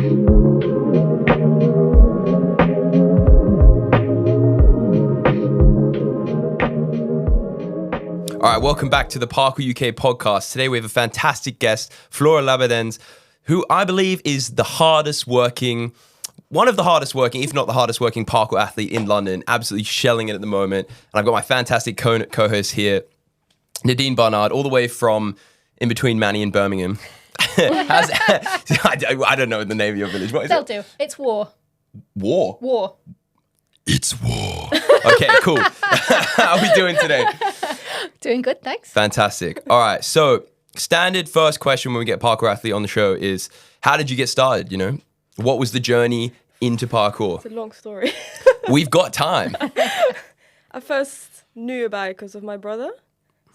All right, welcome back to the Parkour UK podcast. Today we have a fantastic guest, Flora Labedens, who I believe is one of the hardest working, if not the hardest working parkour athlete in London, absolutely shelling it at the moment. And I've got my fantastic co-host here, Nadine Barnard, all the way from in between Manny and Birmingham. I don't know the name of your village. What is They'll it? do. It's war. War? War. It's war. Okay, cool. How are we doing today? Doing good, thanks. Fantastic. All right, so standard first question when we get parkour athlete on the show is, how did you get started, you know? What was the journey into parkour? It's a long story. We've got time. I first knew about it because of my brother.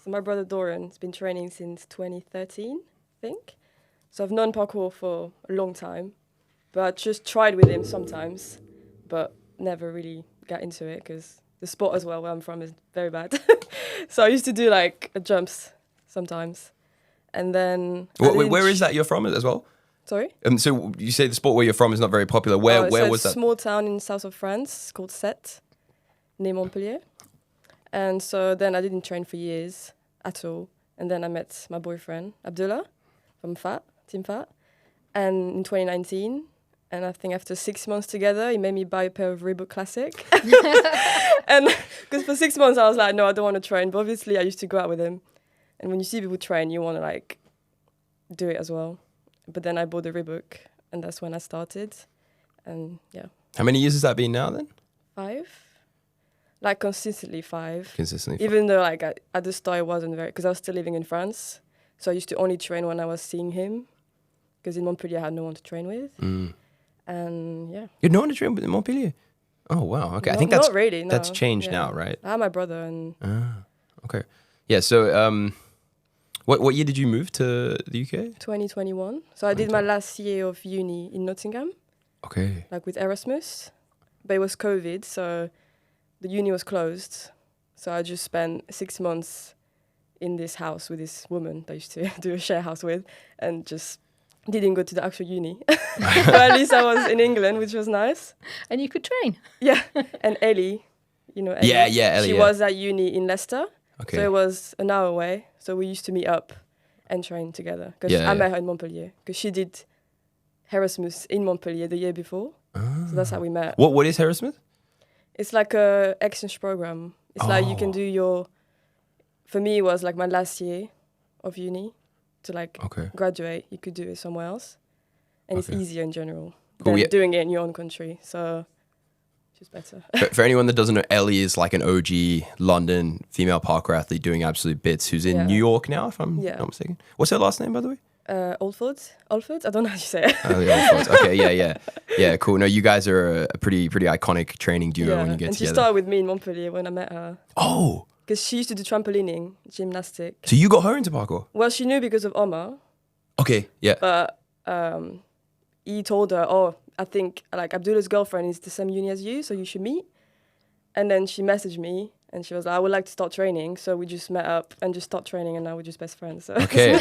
So my brother Dorian has been training since 2013, I think. So I've known parkour for a long time, but I just tried with him sometimes, but never really got into it because the sport as well where I'm from is very bad. So I used to do like jumps sometimes. And then... Where is that you're from as well? Sorry? So you say the sport where you're from is not very popular. Where was that? It's a small town in south of France called Sète, near Montpellier. And so then I didn't train for years at all. And then I met my boyfriend, Abdullah, from Team Fat. And in 2019, and I think after 6 months together, he made me buy a pair of Reebok Classic. And because for 6 months I was like, no, I don't want to train. But obviously I used to go out with him. And when you see people train, you want to like do it as well. But then I bought the Reebok and that's when I started. And yeah. How many years has that been now then? 5. Like consistently 5. Consistently 5. Even though like at the start it wasn't very, because I was still living in France. So I used to only train when I was seeing him. Because in Montpellier I had no one to train with. And yeah. You had no one to train with in Montpellier? Oh, wow. Okay. No, I think that's not really, no. that's changed Yeah. now, right? I had my brother and... Okay. Yeah, so what year did you move to the UK? 2021. So I did my last year of uni in Nottingham. Okay. Like with Erasmus. But it was COVID, so the uni was closed. So I just spent 6 months in this house with this woman that I used to do a share house with and just didn't go to the actual uni. But at least I was in England, which was nice. And you could train. Yeah. And Ellie, you know Ellie. Yeah, Ellie, She yeah. was at uni in Leicester. Okay. So it was an hour away. So we used to meet up and train together. Because I met her in Montpellier. Because she did Erasmus in Montpellier the year before. So that's how we met. What is Erasmus? It's like a exchange program. It's like you can do your... For me, it was like my last year of uni to like graduate. You could do it somewhere else. And it's easier in general than doing it in your own country. So it's just better. For anyone that doesn't know, Ellie is like an OG London female parkour athlete doing absolute bits who's in New York now, if I'm not mistaken. What's her last name, by the way? Oldfords? Oldfords? I don't know how you say it. Oh, the Oldfords. Okay, yeah. Yeah, cool. No, you guys are a pretty iconic training duo when you get and together. She started with me in Montpellier when I met her. Oh! Because she used to do trampolining, gymnastics. So you got her into parkour? Well, she knew because of Omar. Okay, yeah. But he told her, oh, I think like Abdullah's girlfriend is the same uni as you, so you should meet. And then she messaged me and she was like, I would like to start training. So we just met up and just started training and now we're just best friends. So. Okay.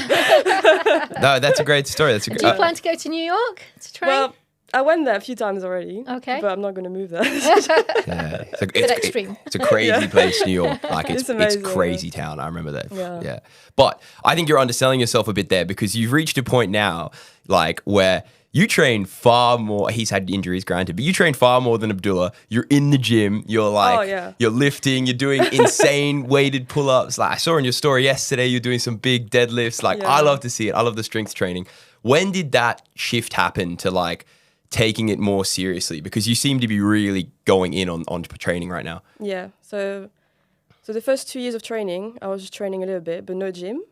No, that's a great story. Do you plan to go to New York to train? Well, I went there a few times already. Okay. But I'm not going to move there. Yeah. It's extreme. It's a crazy place, New York. Like it's amazing, crazy town. I remember that. Yeah. But I think you're underselling yourself a bit there because you've reached a point now, like where you train far more. He's had injuries, granted, but you train far more than Abdullah. You're in the gym. You're like, you're lifting. You're doing insane weighted pull-ups. Like I saw in your story yesterday, you're doing some big deadlifts. Like I love to see it. I love the strength training. When did that shift happen to like taking it more seriously? Because you seem to be really going in on training right now. Yeah. So the first 2 years of training, I was just training a little bit, but no gym.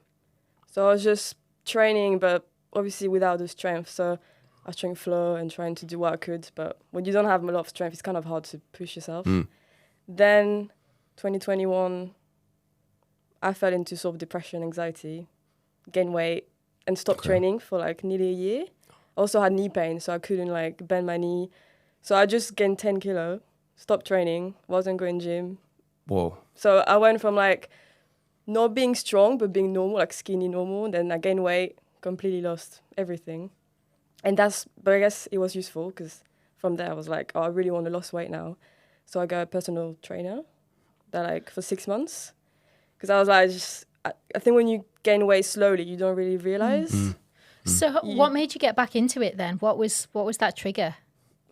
So I was just training, but obviously without the strength. So I was trying flow and trying to do what I could. But when you don't have a lot of strength, it's kind of hard to push yourself. Then 2021, I fell into sort of depression, anxiety, gained weight, and stopped training for like nearly a year. Also had knee pain, so I couldn't like bend my knee. So I just gained 10 kilo, stopped training, wasn't going gym. Whoa. So I went from like not being strong, but being normal, like skinny normal. Then I gained weight, completely lost everything. but I guess it was useful because from there I was like, oh, I really want to lose weight now. So I got a personal trainer that like for 6 months. Because I was like, I think when you gain weight slowly, you don't really realize. So what made you get back into it then? What was that trigger?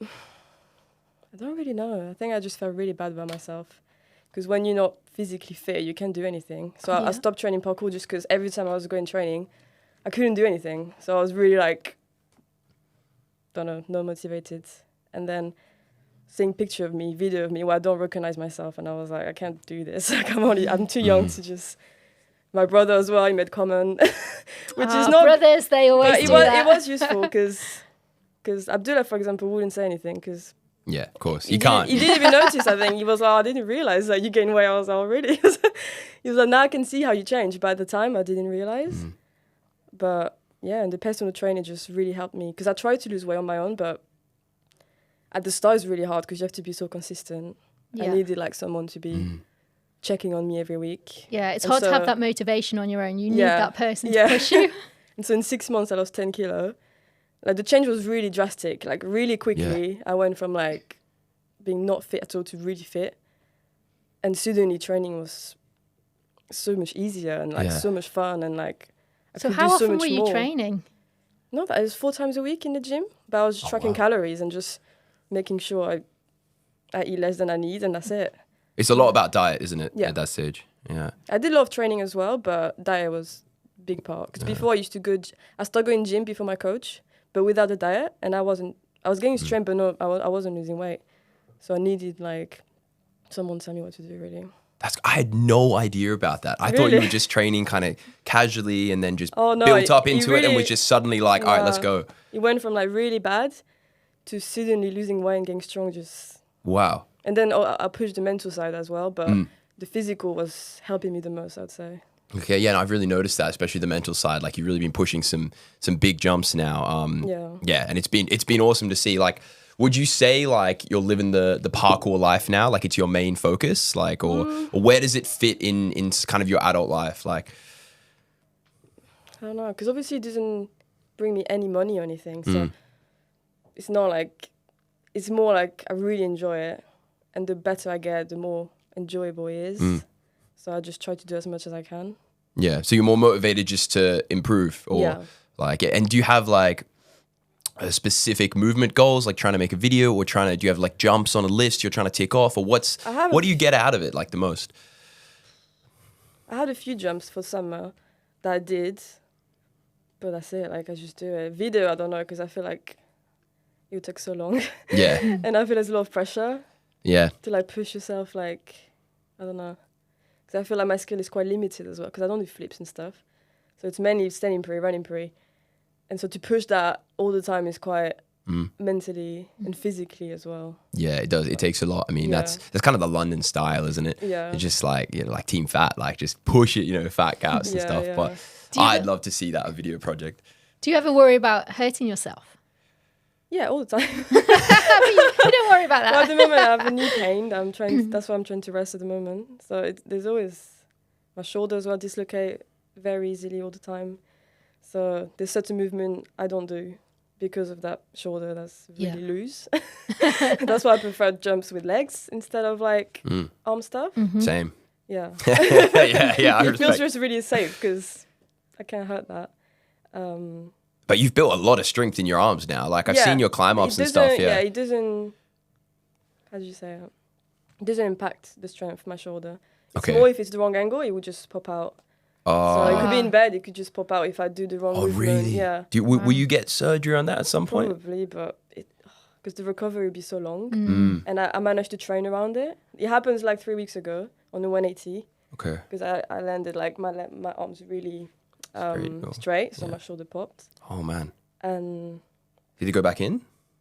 I don't really know. I think I just felt really bad about myself. Because when you're not physically fit, you can't do anything. So I stopped training parkour just because every time I was going training, I couldn't do anything. So I was really like, don't know, not motivated. And then seeing picture of me, video of me where I don't recognize myself, and I was like, I can't do this. Like I'm too young to just. My brother as well, he made comment, which is not brothers. They always do that. It was useful because Abdullah, for example, wouldn't say anything because. Yeah, of course. You can't. He didn't even notice, I think. He was like, I didn't realize that you gained weight. I was like, oh, really? He was like, now I can see how you changed. But at the time, I didn't realize. But yeah, and the personal trainer just really helped me because I tried to lose weight on my own, but at the start, it's really hard because you have to be so consistent. I needed like someone to be checking on me every week. Yeah, it's hard to have that motivation on your own. You need that person to push you. And so in 6 months, I lost 10 kilo. Like the change was really drastic. Like really quickly, I went from like being not fit at all to really fit. And suddenly training was so much easier and like so much fun and like I so could how do so often much were you more. training? No, that was 4 times a week in the gym. But I was just tracking calories and just making sure I eat less than I need and that's it. It's a lot about diet, isn't it? Yeah. At that stage. Yeah. I did a lot of training as well, but diet was a big part. Because before I used to I started going gym before my coach, but without the diet, and I was getting strength, but no, I wasn't losing weight. So I needed like someone to tell me what to do, really. I had no idea about that. I thought you were just training kind of casually and then just built up into it and was just suddenly like, all right, let's go. It went from like really bad to suddenly losing weight and getting strong. Wow. And then I pushed the mental side as well, but the physical was helping me the most, I'd say. Okay, yeah, and I've really noticed that, especially the mental side. Like you've really been pushing some big jumps now. Yeah, and it's been awesome to see. Like, would you say like you're living the parkour life now? Like it's your main focus, like, or where does it fit in kind of your adult life? Like, I don't know, because obviously it doesn't bring me any money or anything. So it's not like, it's more like I really enjoy it, and the better I get, the more enjoyable it is. So I just try to do as much as I can. Yeah. So you're more motivated just to improve, or like, and do you have like a specific movement goals, like trying to make a video, or do you have like jumps on a list you're trying to tick off, or what do you get out of it like the most? I had a few jumps for summer that I did, but that's it. Like I just do it. Video, I don't know, because I feel like it would take so long. Yeah. And I feel there's a lot of pressure. Yeah. To like push yourself, like, I don't know. Because I feel like my skill is quite limited as well, because I don't do flips and stuff. So it's mainly standing pre, running pre. And so to push that all the time is quite mentally and physically as well. Yeah, it does. It takes a lot. I mean, that's kind of the London style, isn't it? Yeah. It's just like, like Team Fat, like just push it, fat cows and stuff. Yeah. But I'd love to see that video project. Do you ever worry about hurting yourself? Yeah, all the time. You don't worry about that. Well, at the moment, I have a knee pain. That's why I'm trying to rest at the moment. So there's always, my shoulders will dislocate very easily all the time. So there's certain movement I don't do because of that shoulder that's really loose. That's why I prefer jumps with legs instead of like arm stuff. Same. Yeah. yeah. It feels just really safe because I can't hurt that. But you've built a lot of strength in your arms now. Like I've seen your climb ups and stuff. Yeah, it doesn't. How do you say it? It doesn't impact the strength of my shoulder. It's more if it's the wrong angle, it would just pop out. So it could be in bed, it could just pop out if I do the wrong movement. Really? Yeah. Will you get surgery on that at some point? Probably, but because the recovery would be so long. And I managed to train around it. It happens like 3 weeks ago on the 180. Okay. Because I landed like my arms really straight, so my shoulder popped. Oh man. And did it go back in?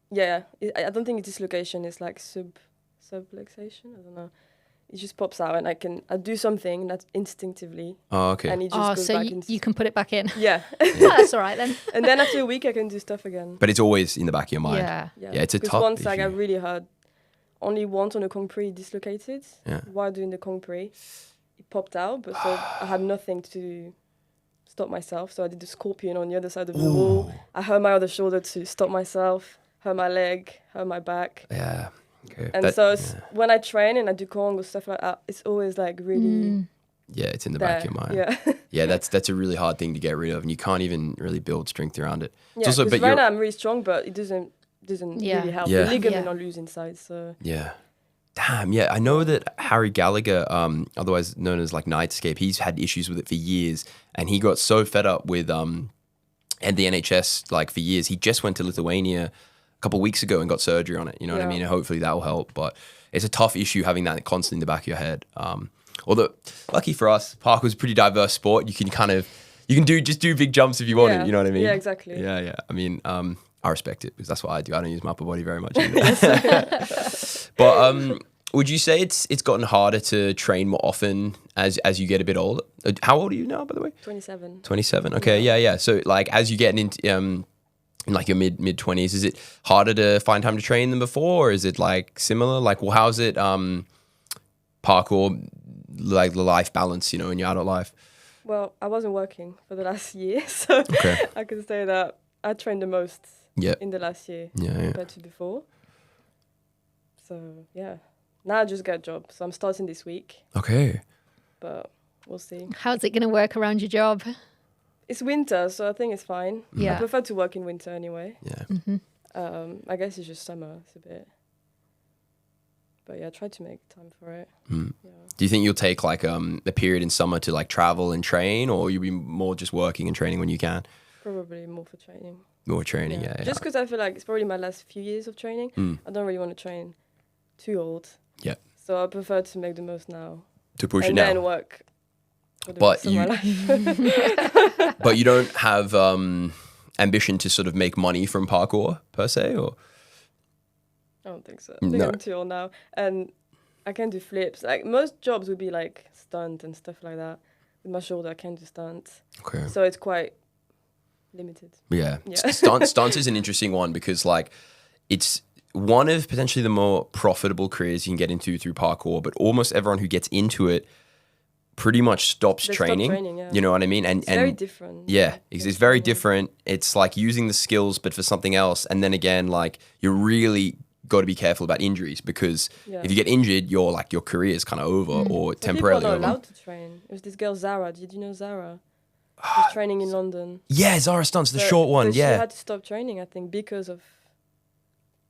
Yeah, I don't think it's dislocation. It's like subluxation. I don't know. It just pops out, and I do something that's instinctively. Oh, okay. And it just goes so back into. You can put it back in. Yeah. That's all right then. And then after a week, I can do stuff again. But it's always in the back of your mind. Yeah. Yeah, it's a tough. Because once I got really hard, only once on a concrete dislocated. Yeah. While doing the concrete, it popped out, but so I had nothing to stop myself. So I did the scorpion on the other side of the wall. I hurt my other shoulder to stop myself, hurt my leg, hurt my back. Yeah. Okay. And when I train and I do Kong or stuff like that, it's always like really... Yeah, it's in the back of your mind. Yeah. Yeah, that's a really hard thing to get rid of, and you can't even really build strength around it. Yeah, because right now I'm really strong, but it doesn't really help. Yeah. The ligament are loose inside, so... Yeah. Damn, yeah. I know that Harry Gallagher, otherwise known as like Nightscape, he's had issues with it for years, and he got so fed up with and the NHS like for years. He just went to Lithuania a couple of weeks ago and got surgery on it. You know what I mean? And hopefully that will help. But it's a tough issue having that constantly in the back of your head. Although lucky for us, parkour is a pretty diverse sport. You can just do big jumps if you want it. You know what I mean? Yeah, exactly. Yeah. I mean, I respect it because that's what I do. I don't use my upper body very much. But would you say it's gotten harder to train more often as you get a bit older? How old are you now, by the way? 27. 27. Okay, yeah. So like as you get into in like your mid 20s, is it harder to find time to train than before, or is it like similar? Like, well, how's it parkour like the life balance, in your adult life? Well, I wasn't working for the last year, so I can say that I trained the most in the last year compared to before. So, yeah. Now I just got a job, so I'm starting this week. Okay. But we'll see. How's it going to work around your job? It's winter, so I think it's fine. Yeah. I prefer to work in winter anyway. Yeah. Mm-hmm. I guess it's just summer. It's a bit... But yeah, I try to make time for it. Yeah. Do you think you'll take like a period in summer to like travel and train, or you'll be more just working and training when you can? Probably more for training. More training, yeah. Just because I feel like it's probably my last few years of training. I don't really want to train too old. Yeah. So I prefer to make the most now. To push it now. And then work for the rest of my life. But you don't have ambition to sort of make money from parkour per se, or? I don't think so. I think I'm too old now. And I can do flips. Like most jobs would be like stunt and stuff like that. With my shoulder, I can do stunts. Okay. So it's quite limited. Yeah. Stunts is an interesting one because like it's one of potentially the more profitable careers you can get into through parkour, but almost everyone who gets into it pretty much stops training. Stop training, yeah. You know what I mean? And very different. Yeah, it's very different. It's like using the skills, but for something else. And then again, like you're really got to be careful about injuries because if you get injured, your career is kind of over or temporarily over. People are not allowed to train. It was this girl Zara. Did you know Zara? She was training in London. Yeah, Zara Stunts, the short one. She had to stop training, I think, because of.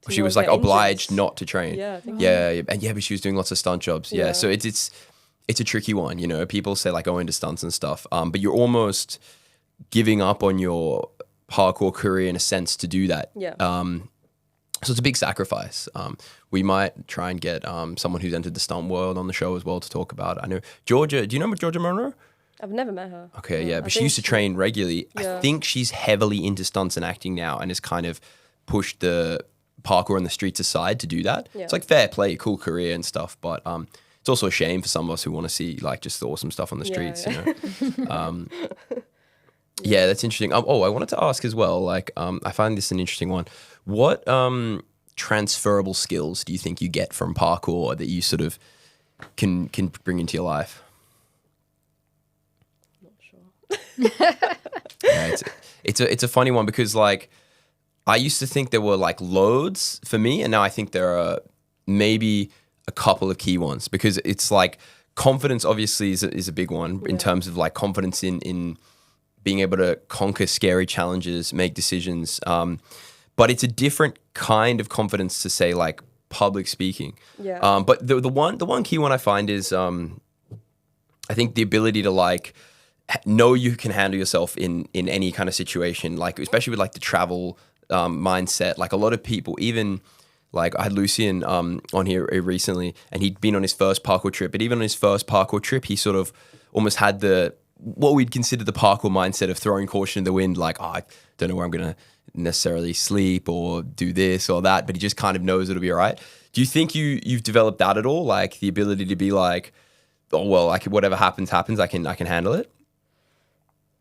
She was like obliged not to train. Yeah, I think. But she was doing lots of stunt jobs. Yeah, so it's a tricky one. People say like go into stunts and stuff, but you're almost giving up on your parkour career in a sense to do that. Yeah. So it's a big sacrifice. We might try and get someone who's entered the stunt world on the show as well to talk about it. I know Georgia. Do you know Georgia Monroe? I've never met her. Okay, yeah, but she used to train regularly. Yeah. I think she's heavily into stunts and acting now and has kind of pushed the parkour on the streets aside to do that. Yeah. It's like fair play, cool career and stuff, but it's also a shame for some of us who want to see like just the awesome stuff on the streets, Yeah, that's interesting. I wanted to ask as well, like I find this an interesting one. What transferable skills do you think you get from parkour that you sort of can bring into your life? Yeah, it's a funny one because like I used to think there were like loads for me, and now I think there are maybe a couple of key ones because it's like confidence obviously is a big one in terms of like confidence in being able to conquer scary challenges, make decisions. But it's a different kind of confidence to say like public speaking. Yeah. But the one key one I find is I think the ability to like know you can handle yourself in any kind of situation, like especially with like the travel mindset. Like a lot of people, even like I had Lucian on here recently, and he'd been on his first parkour trip. But even on his first parkour trip, he sort of almost had what we'd consider the parkour mindset of throwing caution in the wind. Like, I don't know where I'm gonna necessarily sleep or do this or that, but he just kind of knows it'll be all right. Do you think you've developed that at all? Like the ability to be like, oh well, like whatever happens, I can handle it.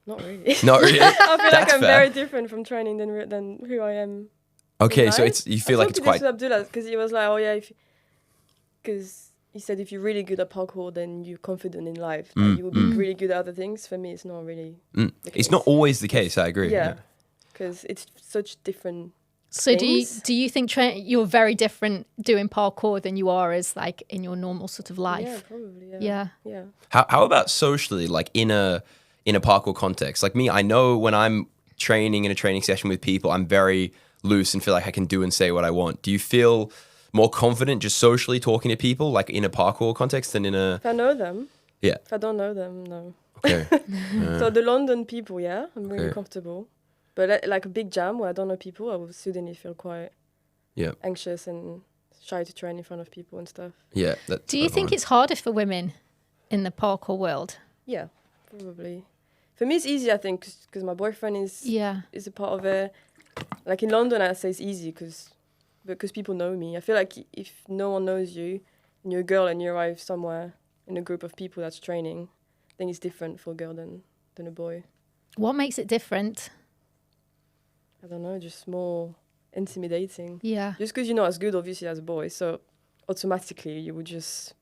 Not really. Not really. I feel like I'm fair. very different from training than who I am. Okay, so you feel like it's quite. I talked to Abdullah because he was like, oh yeah, because he said if you're really good at parkour, then you're confident in life. That you will be really good at other things. For me, it's not really. It's not always the case. I agree. Yeah, because it's such different. So things. do you think you're very different doing parkour than you are as like in your normal sort of life? Yeah, probably. Yeah. How about socially, like in a parkour context? Like me, I know when I'm training in a training session with people, I'm very loose and feel like I can do and say what I want. Do you feel more confident just socially talking to people, like in a parkour context than in a... If I know them. Yeah. If I don't know them, no. Okay. So the London people, I'm really comfortable. But like a big jam where I don't know people, I will suddenly feel quite anxious and shy to train in front of people and stuff. Yeah. Do you think it's harder for women in the parkour world? Yeah, probably. For me, it's easy, I think, because my boyfriend is a part of it. Like in London, I say it's easy because people know me. I feel like if no one knows you and you're a girl and you arrive somewhere in a group of people that's training, I think it's different for a girl than a boy. What makes it different? I don't know, just more intimidating. Yeah. Just because you're not as good, obviously, as a boy, so automatically you would just...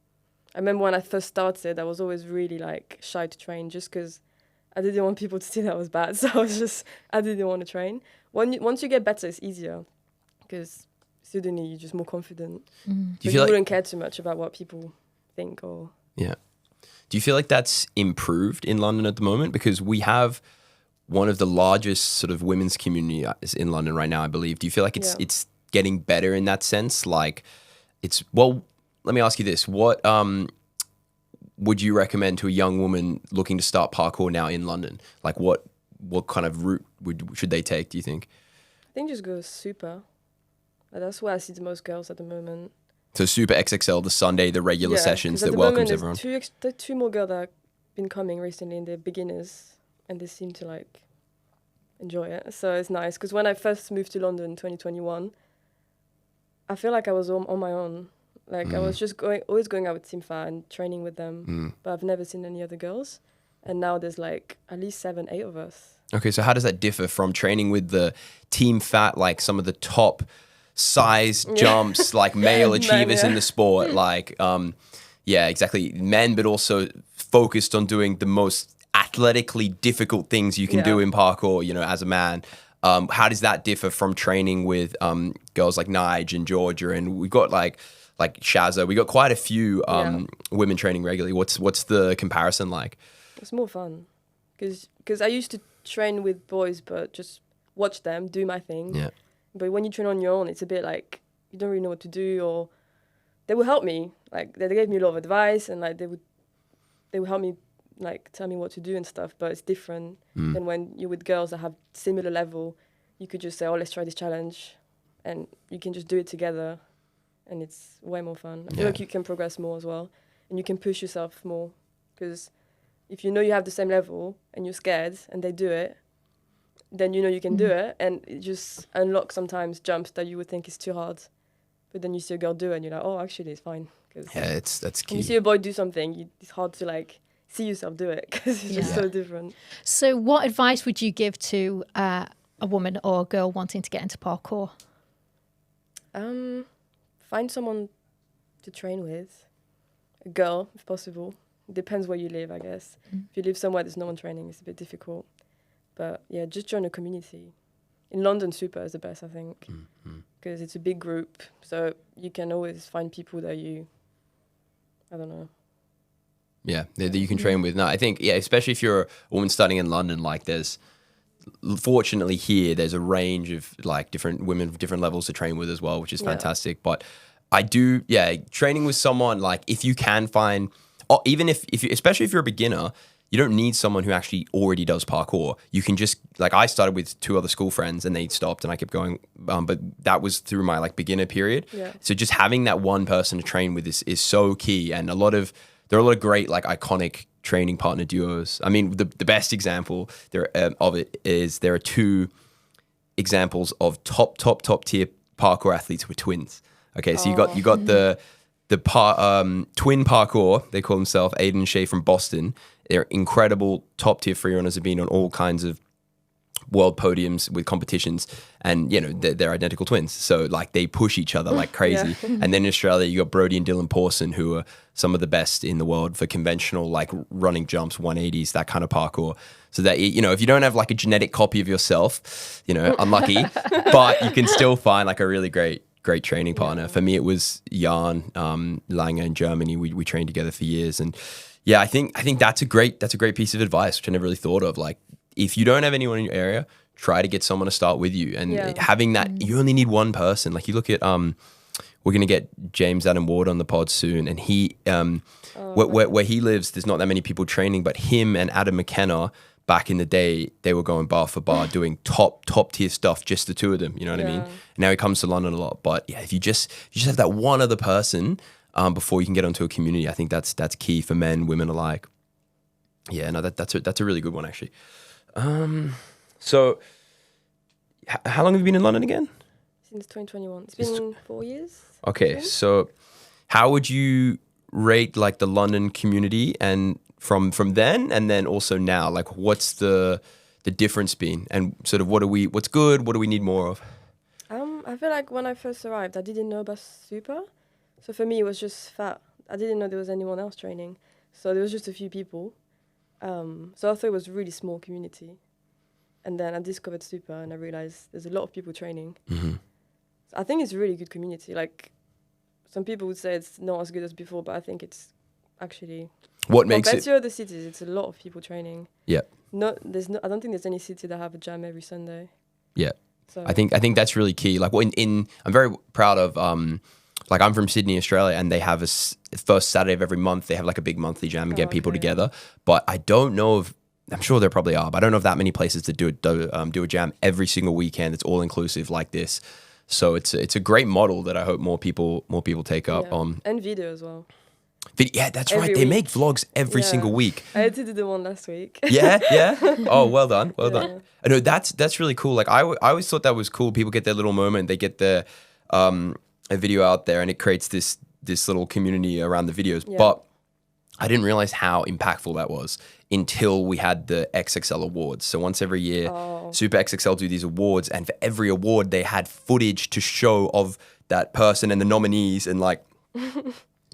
I remember when I first started, I was always really like shy to train just because I didn't want people to see that I was bad. So I didn't want to train. Once you get better, it's easier because suddenly you're just more confident. Do you feel wouldn't care too much about what people think or... Yeah. Do you feel like that's improved in London at the moment? Because we have one of the largest sort of women's communities in London right now, I believe. Do you feel like it's getting better in that sense? Like well, let me ask you this. What would you recommend to a young woman looking to start parkour now in London? Like what kind of route should they take, do you think? I think just go super. That's where I see the most girls at the moment. So Super XXL, the Sunday, the regular sessions that welcomes everyone. There are two more girls that have been coming recently and they're beginners and they seem to like enjoy it. So it's nice because when I first moved to London in 2021, I feel like I was on my own. Like I was just always going out with Team Fat and training with them, but I've never seen any other girls. And now there's like at least 7, 8 of us. Okay, so how does that differ from training with the Team Fat, like some of the top size jumps, like male achievers in the sport, like, exactly, men, but also focused on doing the most athletically difficult things you can do in parkour, as a man. How does that differ from training with girls like Nige and Georgia? And we've got like Shazza, we got quite a few women training regularly. What's the comparison like? It's more fun because I used to train with boys, but just watch them do my thing. Yeah. But when you train on your own, it's a bit like you don't really know what to do, or they will help me. Like they gave me a lot of advice, and like they would help me, like tell me what to do and stuff. But it's different than when you're with girls that have similar level. You could just say, "Oh, let's try this challenge," and you can just do it together, and it's way more fun. I feel like you can progress more as well, and you can push yourself more because if you know you have the same level and you're scared and they do it, then you know you can do it, and it just unlocks sometimes jumps that you would think is too hard, but then you see a girl do it and you're like, oh, actually it's fine. That's key. When you see a boy do something, it's hard to like see yourself do it because it's just so different. So what advice would you give to a woman or a girl wanting to get into parkour? Find someone to train with, a girl if possible. It depends where you live, I guess. If you live somewhere there's no one training, it's a bit difficult. But yeah, just join a community. In London, Super is the best, I think, because it's a big group. So you can always find people that I don't know. Yeah, that you can train with. No, I think, especially if you're a woman starting in London, like fortunately here, there's a range of like different women, different levels to train with as well, which is fantastic. But I do, training with someone, like if you can find, even if you, especially if you're a beginner, you don't need someone who actually already does parkour. You can just, like I started with 2 other school friends and they stopped and I kept going. But that was through my like beginner period. Yeah. So just having that one person to train with is so key. And there are a lot of great like iconic training partner duos. I mean, the best example of it is there are 2 examples of top tier parkour athletes who are twins. Okay, so you got the twin parkour, they call themselves, Aiden and Shay from Boston. They're incredible top tier free runners, have been on all kinds of world podiums with competitions, and you know they're identical twins, so like they push each other like crazy. And then in Australia you got Brody and Dylan Pawson, who are some of the best in the world for conventional like running jumps, 180s, that kind of parkour. So that, you know, if you don't have like a genetic copy of yourself, you know, unlucky, but you can still find like a really great training partner. For me it was Jan Lange in Germany. We trained together for years, and yeah, I think that's a great piece of advice, which I never really thought of. Like, if you don't have anyone in your area, try to get someone to start with you. And having that, you only need one person. Like, you look at, we're going to get James Adam Ward on the pod soon. And he, where he lives, there's not that many people training, but him and Adam McKenna, back in the day, they were going bar for bar doing top tier stuff, just the two of them, you know what I mean? And now he comes to London a lot. But yeah, if you just have that one other person before you can get onto a community, I think that's key for men, women alike. Yeah, no, that's a really good one, actually. So how long have you been in London again? Since 2021. It's been 4 years. Okay, so how would you rate like the London community and from then and then also now? Like, what's the difference been, and sort of what's good, what do we need more of? I feel like when I first arrived, I didn't know about Super. So for me, it was just fat. I didn't know there was anyone else training. So there was just a few people. So I thought it was a really small community. And then I discovered Super and I realized there's a lot of people training. So I think it's a really good community. Like, some people would say it's not as good as before, but I think it's actually... What makes it... Compared to other cities, it's a lot of people training. Yeah. I don't think there's any city that have a jam every Sunday. Yeah. So I think that's really key. Like, I'm very proud of... like, I'm from Sydney, Australia, and they have first Saturday of every month, they have like a big monthly jam and get people together. But I don't know if, I'm sure there probably are, but I don't know if that many places that do a jam every single weekend. It's all inclusive like this. So it's a great model that I hope more people take up on. And video as well. Yeah, that's right. They make vlogs every single week. I had to do the one last week. Yeah. Oh, well done. Done. I know that's really cool. Like, I always thought that was cool. People get their little moment. They get their a video out there, and it creates this little community around the videos. Yeah. But I didn't realize how impactful that was until we had the XXL awards. So once every year, Super XXL do these awards, and for every award, they had footage to show of that person and the nominees, and like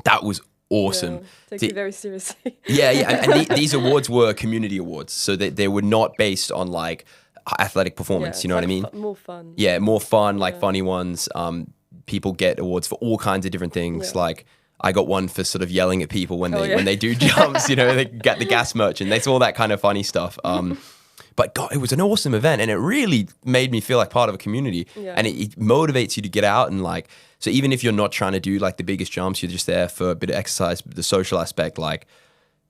that was awesome. Yeah, takes it very seriously. Yeah, and these awards were community awards, so they were not based on like athletic performance. You know what I mean? More fun. Yeah, more fun, like funny ones. People get awards for all kinds of different things. Yeah. Like, I got one for sort of yelling at people when they do jumps. You know, they get the gas merchant. That's all that kind of funny stuff. But God, it was an awesome event, and it really made me feel like part of a community. Yeah. And it motivates you to get out and like. So even if you're not trying to do like the biggest jumps, you're just there for a bit of exercise, the social aspect. Like,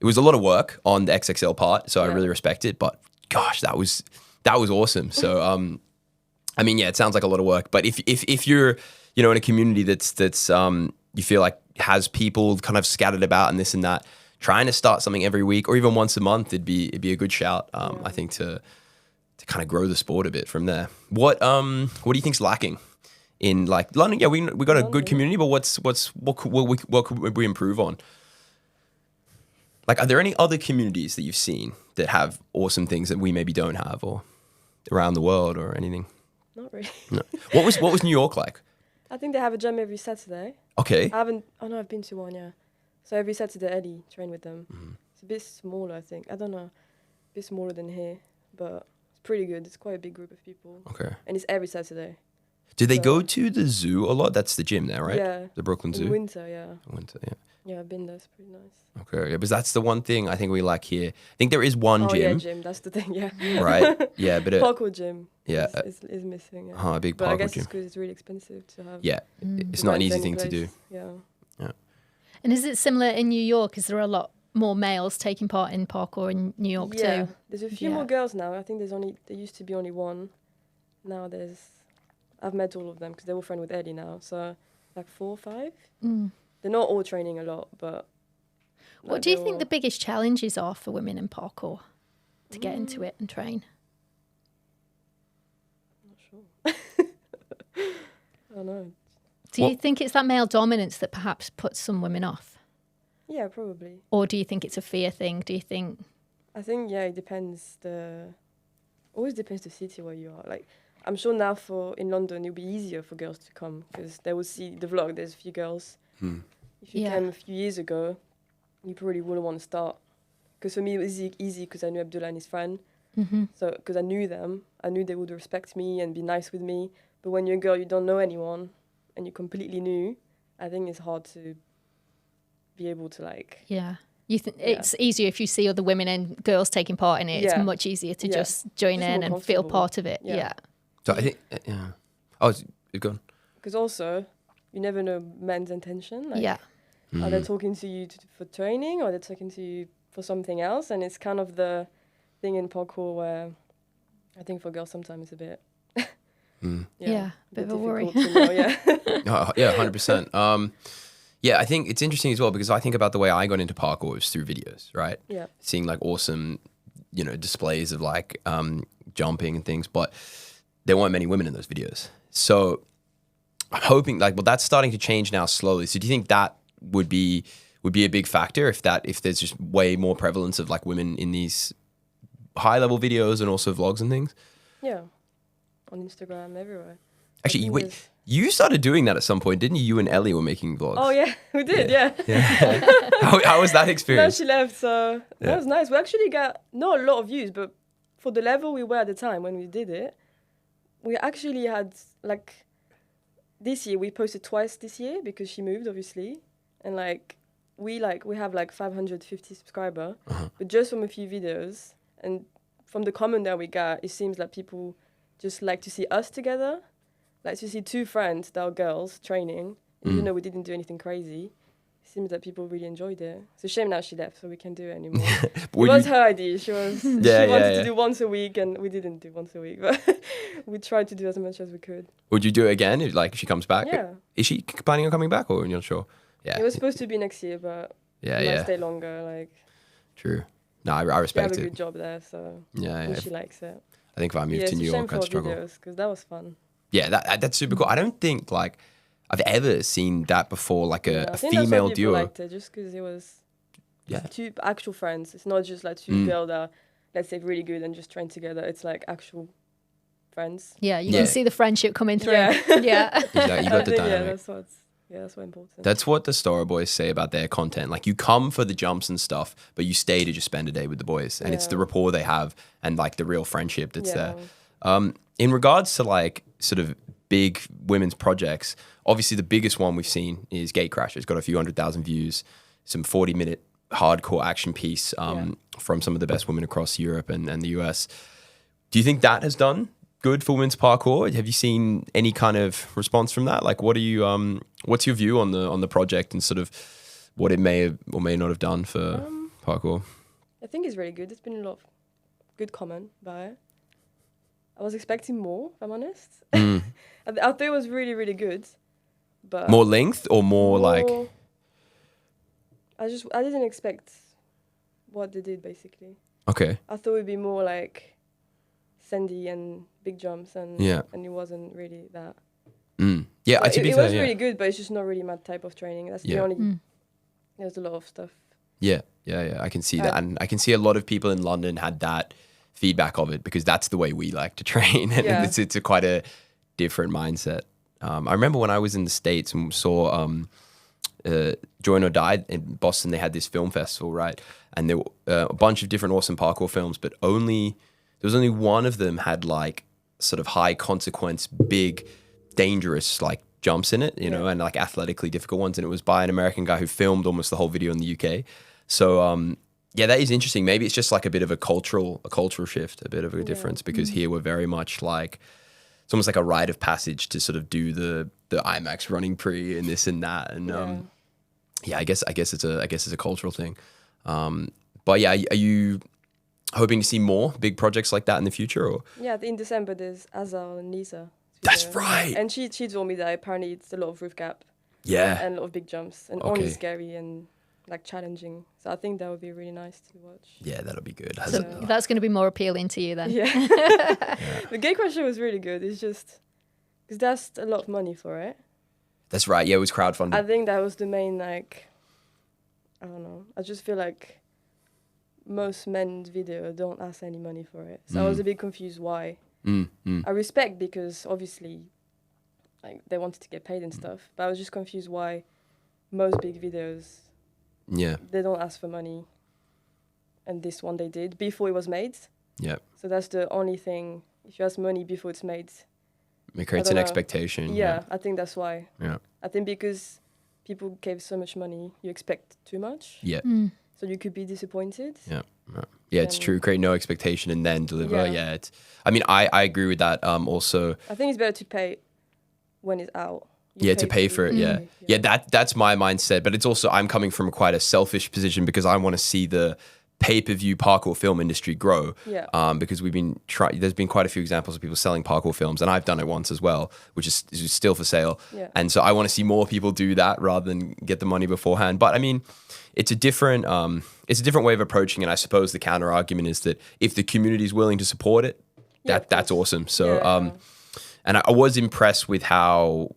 it was a lot of work on the XXL part, so I really respect it. But gosh, that was awesome. So I mean, yeah, it sounds like a lot of work. But if you're, you know, in a community that's you feel like has people kind of scattered about and this and that, trying to start something every week or even once a month, it'd be a good shout. I think to kind of grow the sport a bit from there. What do you think's lacking in like London? Yeah, we got a good community, but what could we improve on? Like, are there any other communities that you've seen that have awesome things that we maybe don't have, or around the world, or anything? Not really. No. What was New York like? I think they have a jam every Saturday. Okay. I've been to one, yeah. So every Saturday, Eddie train with them. Mm-hmm. It's a bit smaller, I think. I don't know, a bit smaller than here, but it's pretty good. It's quite a big group of people. Okay. And it's every Saturday. Do they go to the zoo a lot? That's the gym there, right? Yeah. The Brooklyn Zoo? In winter, yeah. Winter, yeah. Yeah, I've been there. It's pretty nice. Okay, yeah, because that's the one thing I think we lack here. I think there is one gym. Oh, yeah, gym. That's the thing, yeah. Right, yeah, but... Parkour gym is missing, yeah. A big parkour gym. But I guess it's because it's really expensive to have. Yeah, it's not an easy thing to do. Yeah. And is it similar in New York? Is there a lot more males taking part in parkour in New York too? Yeah, there's a few more girls now. I think there used to be only one. Now I've met all of them because they're all friends with Eddie now. So like 4 or 5. They're not all training a lot, but... What do you think the biggest challenges are for women in parkour to get into it and train? I'm not sure. I don't know. Do you think it's that male dominance that perhaps puts some women off? Yeah, probably. Or do you think it's a fear thing? Do you think... I think, yeah, it depends always depends the city where you are. Like, I'm sure now in London, it'll be easier for girls to come because they will see the vlog. There's a few girls. If you came a few years ago, you probably wouldn't want to start. Because for me, it was easy because I knew Abdullah and his friend. So, because I knew them, I knew they would respect me and be nice with me. But when you're a girl, you don't know anyone and you're completely new, I think it's hard to be able to like... Yeah. It's easier if you see other women and girls taking part in it. It's much easier to just join in and feel part of it. Yeah. So I think... Oh, go on. Because also, you never know men's intention. Like, are they talking to you for training or are they talking to you for something else? And it's kind of the thing in parkour where I think for girls sometimes it's a bit... a bit of a worry. To know, yeah, 100%. Yeah, I think it's interesting as well because I think about the way I got into parkour was through videos, right? Yeah. Seeing like awesome, displays of like jumping and things, but there weren't many women in those videos. So I'm hoping that's starting to change now slowly. So do you think that would be a big factor if there's just way more prevalence of like women in these high level videos and also vlogs and things? Yeah. On Instagram, everywhere. Actually, wait, you started doing that at some point, didn't you? You and Ellie were making vlogs. Oh, yeah, we did, yeah. How was that experience? No, she left, so that was nice. We actually got, not a lot of views, but for the level we were at the time when we did it, we actually had, this year, we posted twice this year because she moved, obviously. And, we have, 550 subscribers, but just from a few videos. And from the comment that we got, it seems like people just like to see us together. Like to see two friends that are girls training, even though we didn't do anything crazy. It seems that people really enjoyed it. It's a shame now she left, so we can't do it anymore. It was her idea. She wanted to do once a week, and we didn't do once a week, but we tried to do as much as we could. Would you do it again if she comes back? Yeah. Is she planning on coming back, or you're not sure? Yeah. It was supposed to be next year, but we might stay longer. True. No, I respect it. She have a good job there, so she likes it. I think if I moved to New York, I'd struggle. Because that was fun. Yeah, that's super cool. I don't think I've ever seen that before, a female duo. I liked it just because it was two actual friends. It's not just two girls that, let's say, really good and just train together. It's actual friends. Yeah, you can see the friendship coming through. Yeah. Exactly. You got the dynamic. That's what important. That's what the Stora boys say about their content. You come for the jumps and stuff, but you stay to just spend a day with the boys. And it's the rapport they have and the real friendship that's there. In regards to sort of big women's projects, obviously the biggest one we've seen is Gatecrasher. It's got a few 100,000 views, some 40-minute hardcore action piece from some of the best women across Europe and the US. Do you think that has done good for women's parkour? Have you seen any kind of response from that? What are you what's your view on the project and sort of what it may have or may not have done for parkour? I think it's really good. There's been a lot of good comment by it. I was expecting more, if I'm honest. I thought it was really, really good. But more length or more I didn't expect what they did, basically. Okay. I thought it would be more sandy and big jumps, and it wasn't really that. Yeah, it was really good, but it's just not really my type of training. That's the only... There's a lot of stuff. Yeah. I can see that. And I can see a lot of people in London had that feedback of it because that's the way we like to train. And it's quite a different mindset. I remember when I was in the States and saw Join or Die in Boston, they had this film festival, right? And there were a bunch of different awesome parkour films, but there was only one of them had sort of high consequence, big, dangerous jumps in it, and athletically difficult ones. And it was by an American guy who filmed almost the whole video in the UK. So that is interesting. Maybe it's just a bit of a cultural shift, a bit of a difference because here we're very much it's almost like a rite of passage to sort of do the IMAX running pre and this and that. And I guess it's a cultural thing. But yeah, are you hoping to see more big projects like that in the future? Or? Yeah, in December there's Azal and Lisa. That's right. And she told me that apparently it's a lot of roof gap. Yeah. And a lot of big jumps and only scary and challenging. So I think that would be really nice to watch. Yeah, that'll be good. So that's going to be more appealing to you then. Yeah. The Gatecrasher was really good. It's just because that's a lot of money for it. That's right. Yeah, it was crowdfunded. I think that was the main I don't know. I just feel most men's video don't ask any money for it. So I was a bit confused why. I respect because obviously like they wanted to get paid and stuff, but I was just confused why most big videos they don't ask for money, and this one they did before it was made. Yeah. So that's the only thing. If you ask money before it's made, it creates an expectation. Yeah, I think that's why. Yeah. I think because people gave so much money, you expect too much. Yeah. So you could be disappointed. Yeah. Yeah, it's true. Create no expectation and then deliver. Yeah. It's, I mean, I agree with that. Also, I think it's better to pay when it's out. To pay for it. Yeah. That's my mindset. But it's also, I'm coming from quite a selfish position because I want to see the pay-per-view parkour film industry grow. Yeah. Because there's been quite a few examples of people selling parkour films, and I've done it once as well, which is still for sale. Yeah. And so I want to see more people do that rather than get the money beforehand. But I mean, it's a different way of approaching it. I suppose the counter argument is that if the community is willing to support it, that's awesome. So and I was impressed with how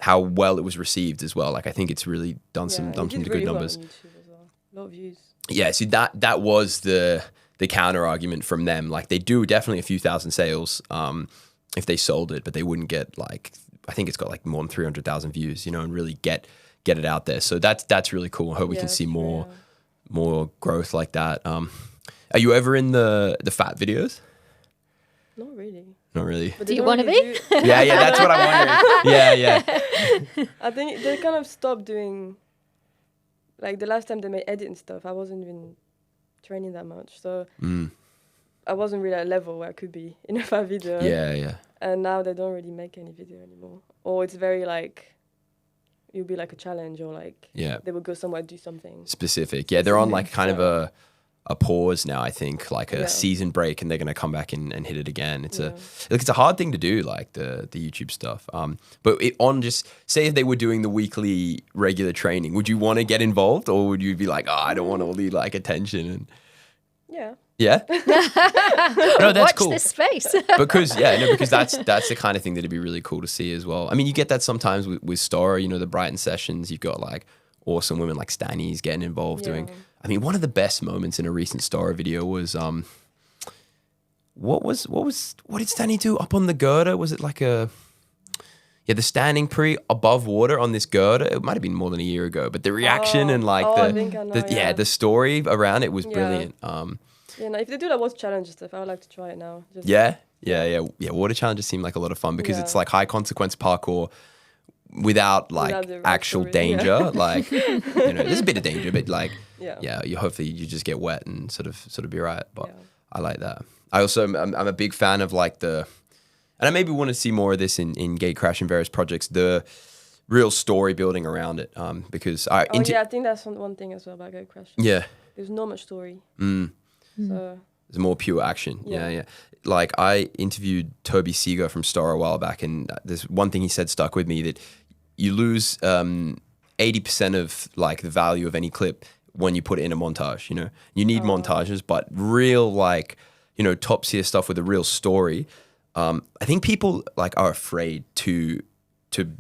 well it was received as well. Like I think it's really done some good numbers. Well on YouTube as well. A lot of views. Yeah, see that was the counter argument from them. Like they do definitely a few thousand sales if they sold it, but they wouldn't get like, I think it's got like more than 300,000 views, and really get it out there. So that's really cool. I hope we can see more growth like that. Are you ever in the fat videos? Not really. Not really. Do you want to be? Yeah, that's what I'm wondering. Yeah. I think they kind of stopped doing. Like the last time they made edit and stuff, I wasn't even training that much, so I wasn't really at a level where I could be in a fat video. Yeah. And now they don't really make any video anymore, or it's very like it'll be like a challenge, or like they will go somewhere do something specific. Yeah, they're on like kind of a pause now. I think like a season break, and they're gonna come back and hit it again. It's a hard thing to do, like the YouTube stuff. But just say if they were doing the weekly regular training, would you want to get involved, or would you be like, I don't want all the like attention and yeah. No, that's Watch cool. this space. because that's the kind of thing that'd be really cool to see as well. I mean, you get that sometimes with Stora, the Brighton sessions. You've got like awesome women like Stanny's getting involved doing. I mean, one of the best moments in a recent Stora video was what did Stanny do up on the girder? Was it like the standing pre above water on this girder? It might have been more than a year ago, but the reaction and like the story around it was brilliant. If they do that water challenge stuff, I would like to try it now. Yeah. Water challenges seem like a lot of fun because it's like high consequence parkour without like actual danger. Like there's a bit of danger, but like you hopefully you just get wet and sort of be right. But I like that. I also I'm a big fan of like and I maybe want to see more of this in Gate Crash and various projects. The real story building around it, because I think that's one thing as well about Gate Crash. Yeah, there's not much story. So there's more pure action. Yeah. Like I interviewed Toby Seeger from Star a while back, and there's one thing he said stuck with me, that you lose 80% of like the value of any clip when you put it in a montage. You need montages, but real like top tier stuff with a real story. I think people like are afraid to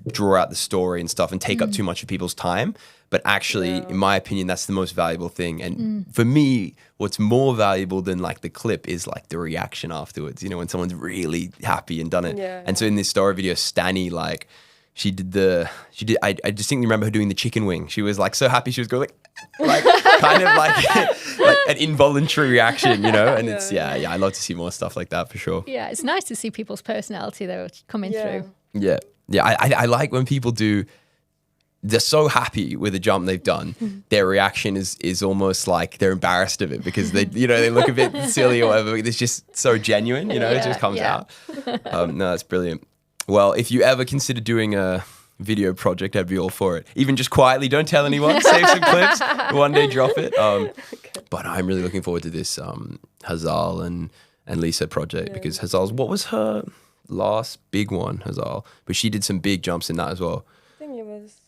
draw out the story and stuff and take up too much of people's time. But actually, in my opinion, that's the most valuable thing. And for me, what's more valuable than like the clip is like the reaction afterwards, when someone's really happy and done it. And so in this story video, Stanny, like I distinctly remember her doing the chicken wing. She was like so happy. She was going like kind of like an involuntary reaction, and it's, I love to see more stuff like that for sure. Yeah, it's nice to see people's personality though coming through. Yeah. I like when people they're so happy with the jump they've done. Their reaction is almost like they're embarrassed of it because they look a bit silly or whatever. It's just so genuine, it just comes out. No, that's brilliant. Well, if you ever consider doing a video project, I'd be all for it. Even just quietly, don't tell anyone, save some clips, one day drop it. But I'm really looking forward to this Hazal and Lisa project because Hazal's, what was her last big one, Hazal? But she did some big jumps in that as well. I think it was...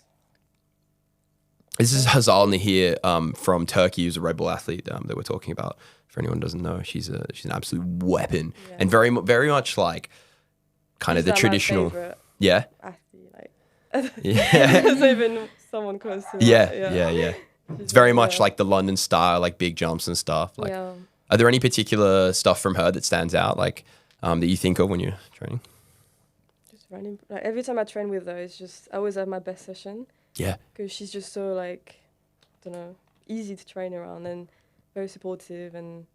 This is Hazal Nahir from Turkey, who's a Red Bull athlete that we're talking about. For anyone who doesn't know, she's an absolute weapon and very much like kind of the traditional. Athlete, like. There's even someone close to me. Yeah. It's very much like the London style, like big jumps and stuff. Like, are there any particular stuff from her that stands out, like that you think of when you're training? Just running. Like every time I train with her, it's just I always have my best session. Yeah. Because she's just so like, I don't know, easy to train around and very supportive. And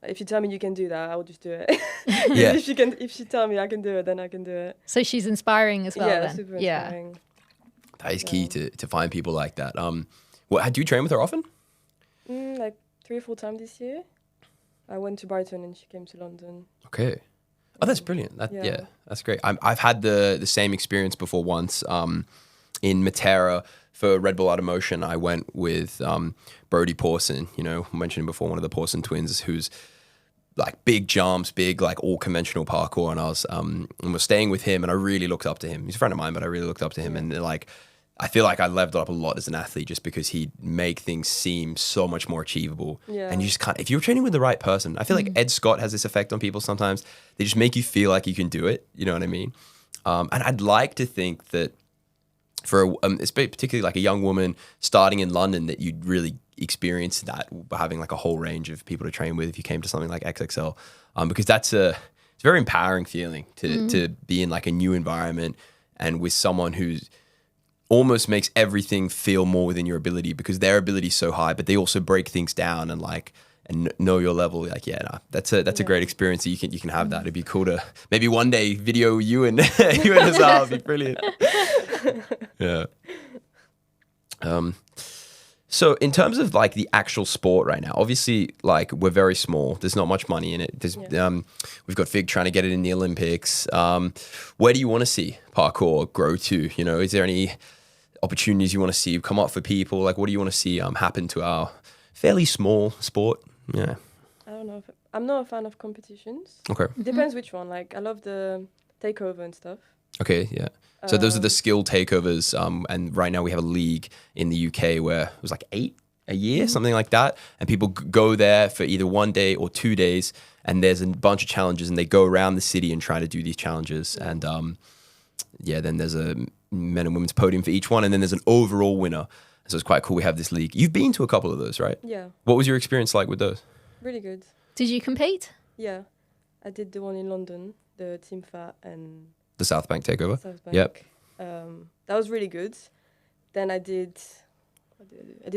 if you tell me you can do that, I will just do it. Yeah. If she tell me I can do it, then I can do it. So she's inspiring as well. Yeah, then. super inspiring. Yeah. That is key to find people like that. Do you train with her often? Like 3 or 4 times this year. I went to Brighton and she came to London. Okay. Oh, that's brilliant. That's great. I've had the same experience before once. In Matera for Red Bull Out of Motion, I went with Brody Pawson, mentioned before, one of the Pawson twins, who's like big jumps, big like all conventional parkour, and I was staying with him, and I really looked up to him. He's a friend of mine, but I really looked up to him, and like I feel like I leveled up a lot as an athlete just because he'd make things seem so much more achievable. Yeah. And you just can't, if you're training with the right person, I feel like Ed Scott has this effect on people sometimes. They just make you feel like you can do it. You know what I mean? And I'd like to think that for particularly like a young woman starting in London, that you'd really experience that by having like a whole range of people to train with if you came to something like XXL, because it's a very empowering feeling to be in like a new environment and with someone who's almost makes everything feel more within your ability, because their ability is so high, but they also break things down and know your level. Like, that's a great experience. That you can have that. It'd be cool to maybe one day video you and Azar. Would be brilliant. Yeah. So in terms of like the actual sport right now, obviously like we're very small. There's not much money in it. We've got Fig trying to get it in the Olympics. Where do you want to see parkour grow to? Is there any opportunities you want to see come up for people? Like, what do you want to see happen to our fairly small sport? Yeah. I don't know. I'm not a fan of competitions. Okay. It depends which one. Like, I love the takeover and stuff. Okay, yeah. So those are the skill takeovers, and right now we have a league in the UK where it was like 8 a year, something like that, and people go there for either 1 day or 2 days, and there's a bunch of challenges, and they go around the city and try to do these challenges, and then there's a men and women's podium for each one, and then there's an overall winner. So it's quite cool. We have this league. You've been to a couple of those, right? Yeah. What was your experience like with those? Really good. Did you compete? Yeah, I did the one in London, the Team Fat and the South Bank takeover. South Bank. Yep. That was really good. Then I did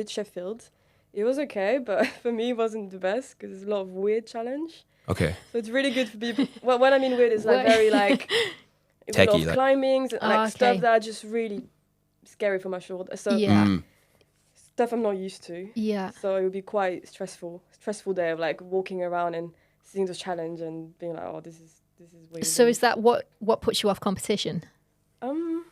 Sheffield. It was okay, but for me it wasn't the best because there's a lot of weird challenge. Okay. So it's really good for people. Well, when I mean weird, it's like very like techie, a lot of climbings, and stuff that are just really scary for my shoulder. So stuff I'm not used to. Yeah. So it would be quite stressful day of like walking around and seeing this challenge and being like, oh, this is weird. So is that what puts you off competition? I don't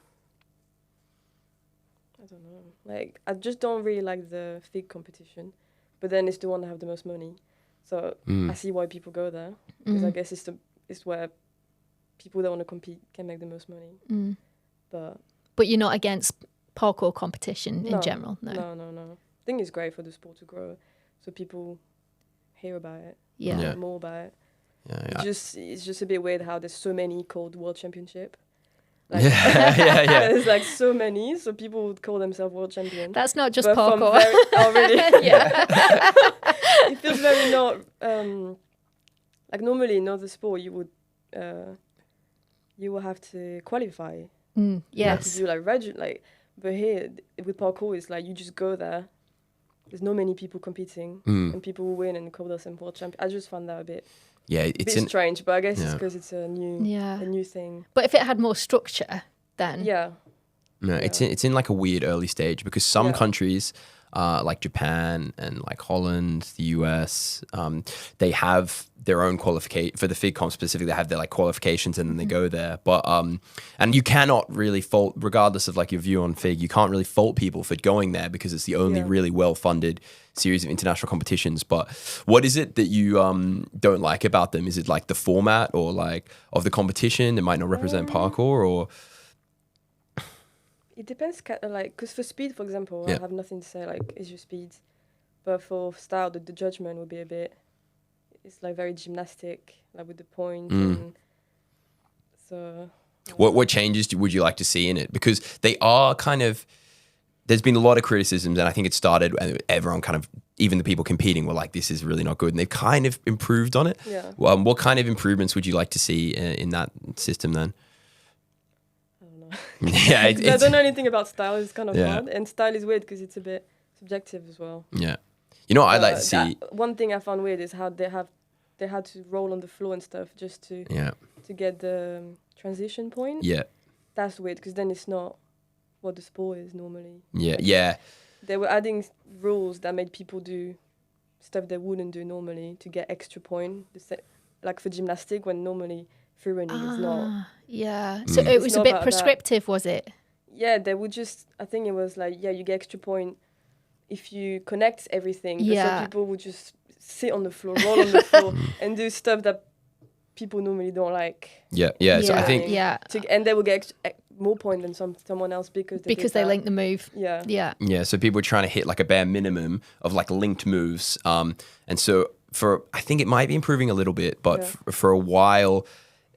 know. Like, I just don't really like the FIG competition, but then it's the one that have the most money. So I see why people go there, because I guess it's where people that want to compete can make the most money. But you're not against parkour competition in general, no? No. I think it's great for the sport to grow, so people hear about it, learn more about it. Yeah. It's just a bit weird how there's so many called World Championship. Like, there's like so many, so people would call themselves world champion. That's not just parkour. Really? Yeah. It feels very not like normally in other sport you will have to qualify. Yes. You have to do but here with parkour it's like you just go there. There's not many people competing, and people will win and call themselves world champion. I just found that a bit. Yeah, it's a bit strange, but I guess it's because it's a new thing. But if it had more structure, then it's in like a weird early stage, because some countries, like Japan and like Holland, the US, they have their own qualification for the FIG comp specifically. They have their like qualifications and then they go there. But and you cannot really fault, regardless of like your view on FIG, you can't really fault people for going there because it's the only really well-funded series of international competitions. But what is it that you don't like about them? Is it like the format or like of the competition that might not represent parkour, or? It depends, like, because for speed, for example, I have nothing to say, like, it's your speed. But for style, the judgment would be a bit, it's like very gymnastic, like with the point. And so. What changes would you like to see in it? Because they are kind of, there's been a lot of criticisms, and I think it started, everyone kind of, even the people competing were like, this is really not good, and they've kind of improved on it. Yeah. What kind of improvements would you like to see in that system then? I don't know. Yeah, I don't know anything about style. It's kind of Yeah. hard, and style is weird because it's a bit subjective as well. Yeah. You know what I'd like to see? One thing I found weird is how they had to roll on the floor and stuff just to get the transition point. Yeah. That's weird because then it's not what the sport is normally. Yeah. Yeah. They were adding rules that made people do stuff they wouldn't do normally to get extra point. Like for gymnastic, when normally free running is not. Yeah. So it was a bit prescriptive, was it? Yeah, they would just. I think it was like, you get extra point if you connect everything. Yeah. But so people would just sit on the floor, roll on the floor, and do stuff that people normally don't like. Yeah. Yeah. So I think. Yeah. And they will get more point than someone else because they link the move. Yeah. Yeah. Yeah. So people were trying to hit like a bare minimum of like linked moves. And so I think it might be improving a little bit, but for a while,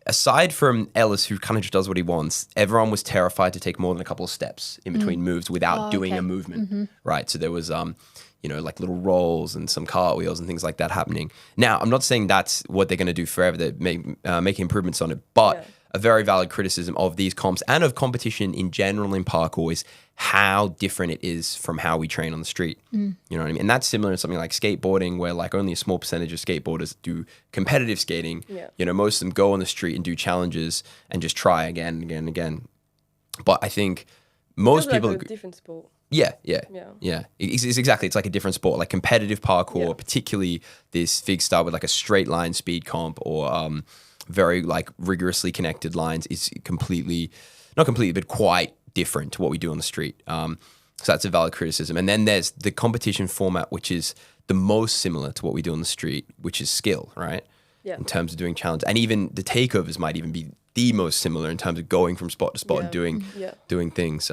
aside from Ellis, who kind of just does what he wants, everyone was terrified to take more than a couple of steps in between moves without doing a movement. Right. So there was, like little rolls and some cartwheels and things like that happening. Now, I'm not saying that's what they're going to do forever. They're making improvements on it, but a very valid criticism of these comps and of competition in general in parkour is how different it is from how we train on the street. You know what I mean? And that's similar to something like skateboarding, where like only a small percentage of skateboarders do competitive skating. Yeah. Most of them go on the street and do challenges and just try again and again and again. But I think most people... like a different sport. Yeah. It's exactly. It's like a different sport, like competitive parkour, particularly this fig style with like a straight line speed comp or very like rigorously connected lines is not completely, but quite different to what we do on the street. So that's a valid criticism. And then there's the competition format, which is the most similar to what we do on the street, which is skill, right? Yeah. In terms of doing challenge. And even the takeovers might even be the most similar in terms of going from spot to spot and doing things.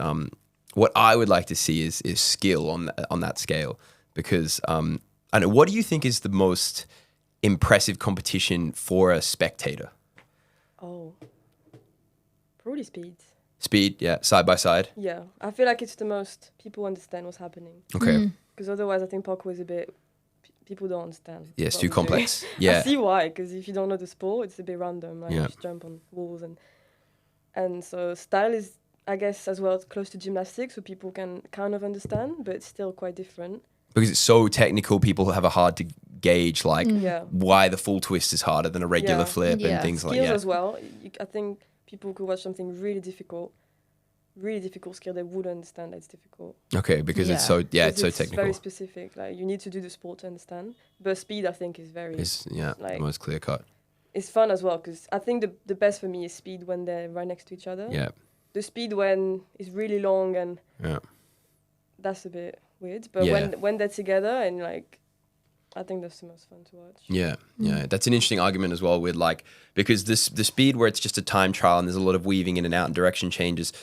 What I would like to see is skill on that scale, because I don't know, what do you think is the most impressive competition for a spectator? Oh, probably speed. Speed, yeah, side by side. Yeah, I feel like it's the most people understand what's happening. Okay. Because otherwise, I think parkour is a bit people don't understand. Yeah, it's too complex. Yeah, I see why. Because if you don't know the sport, it's a bit random. Like you just jump on walls and so style is, I guess, as well close to gymnastics, so people can kind of understand, but it's still quite different. Because it's so technical, people have a hard to gauge like why the full twist is harder than a regular flip and things like that. Skills as well. I think people could watch something really difficult skill, they would understand that it's difficult. Okay, because it's so technical. It's very specific. Like you need to do the sport to understand. But speed, I think, is very the most clear cut. It's fun as well because I think the best for me is speed when they're right next to each other. Yeah. The speed when it's really long and that's a bit weird. But when they're together and like, I think that's the most fun to watch. Yeah, that's an interesting argument as well with like, because the speed where it's just a time trial and there's a lot of weaving in and out and direction changes,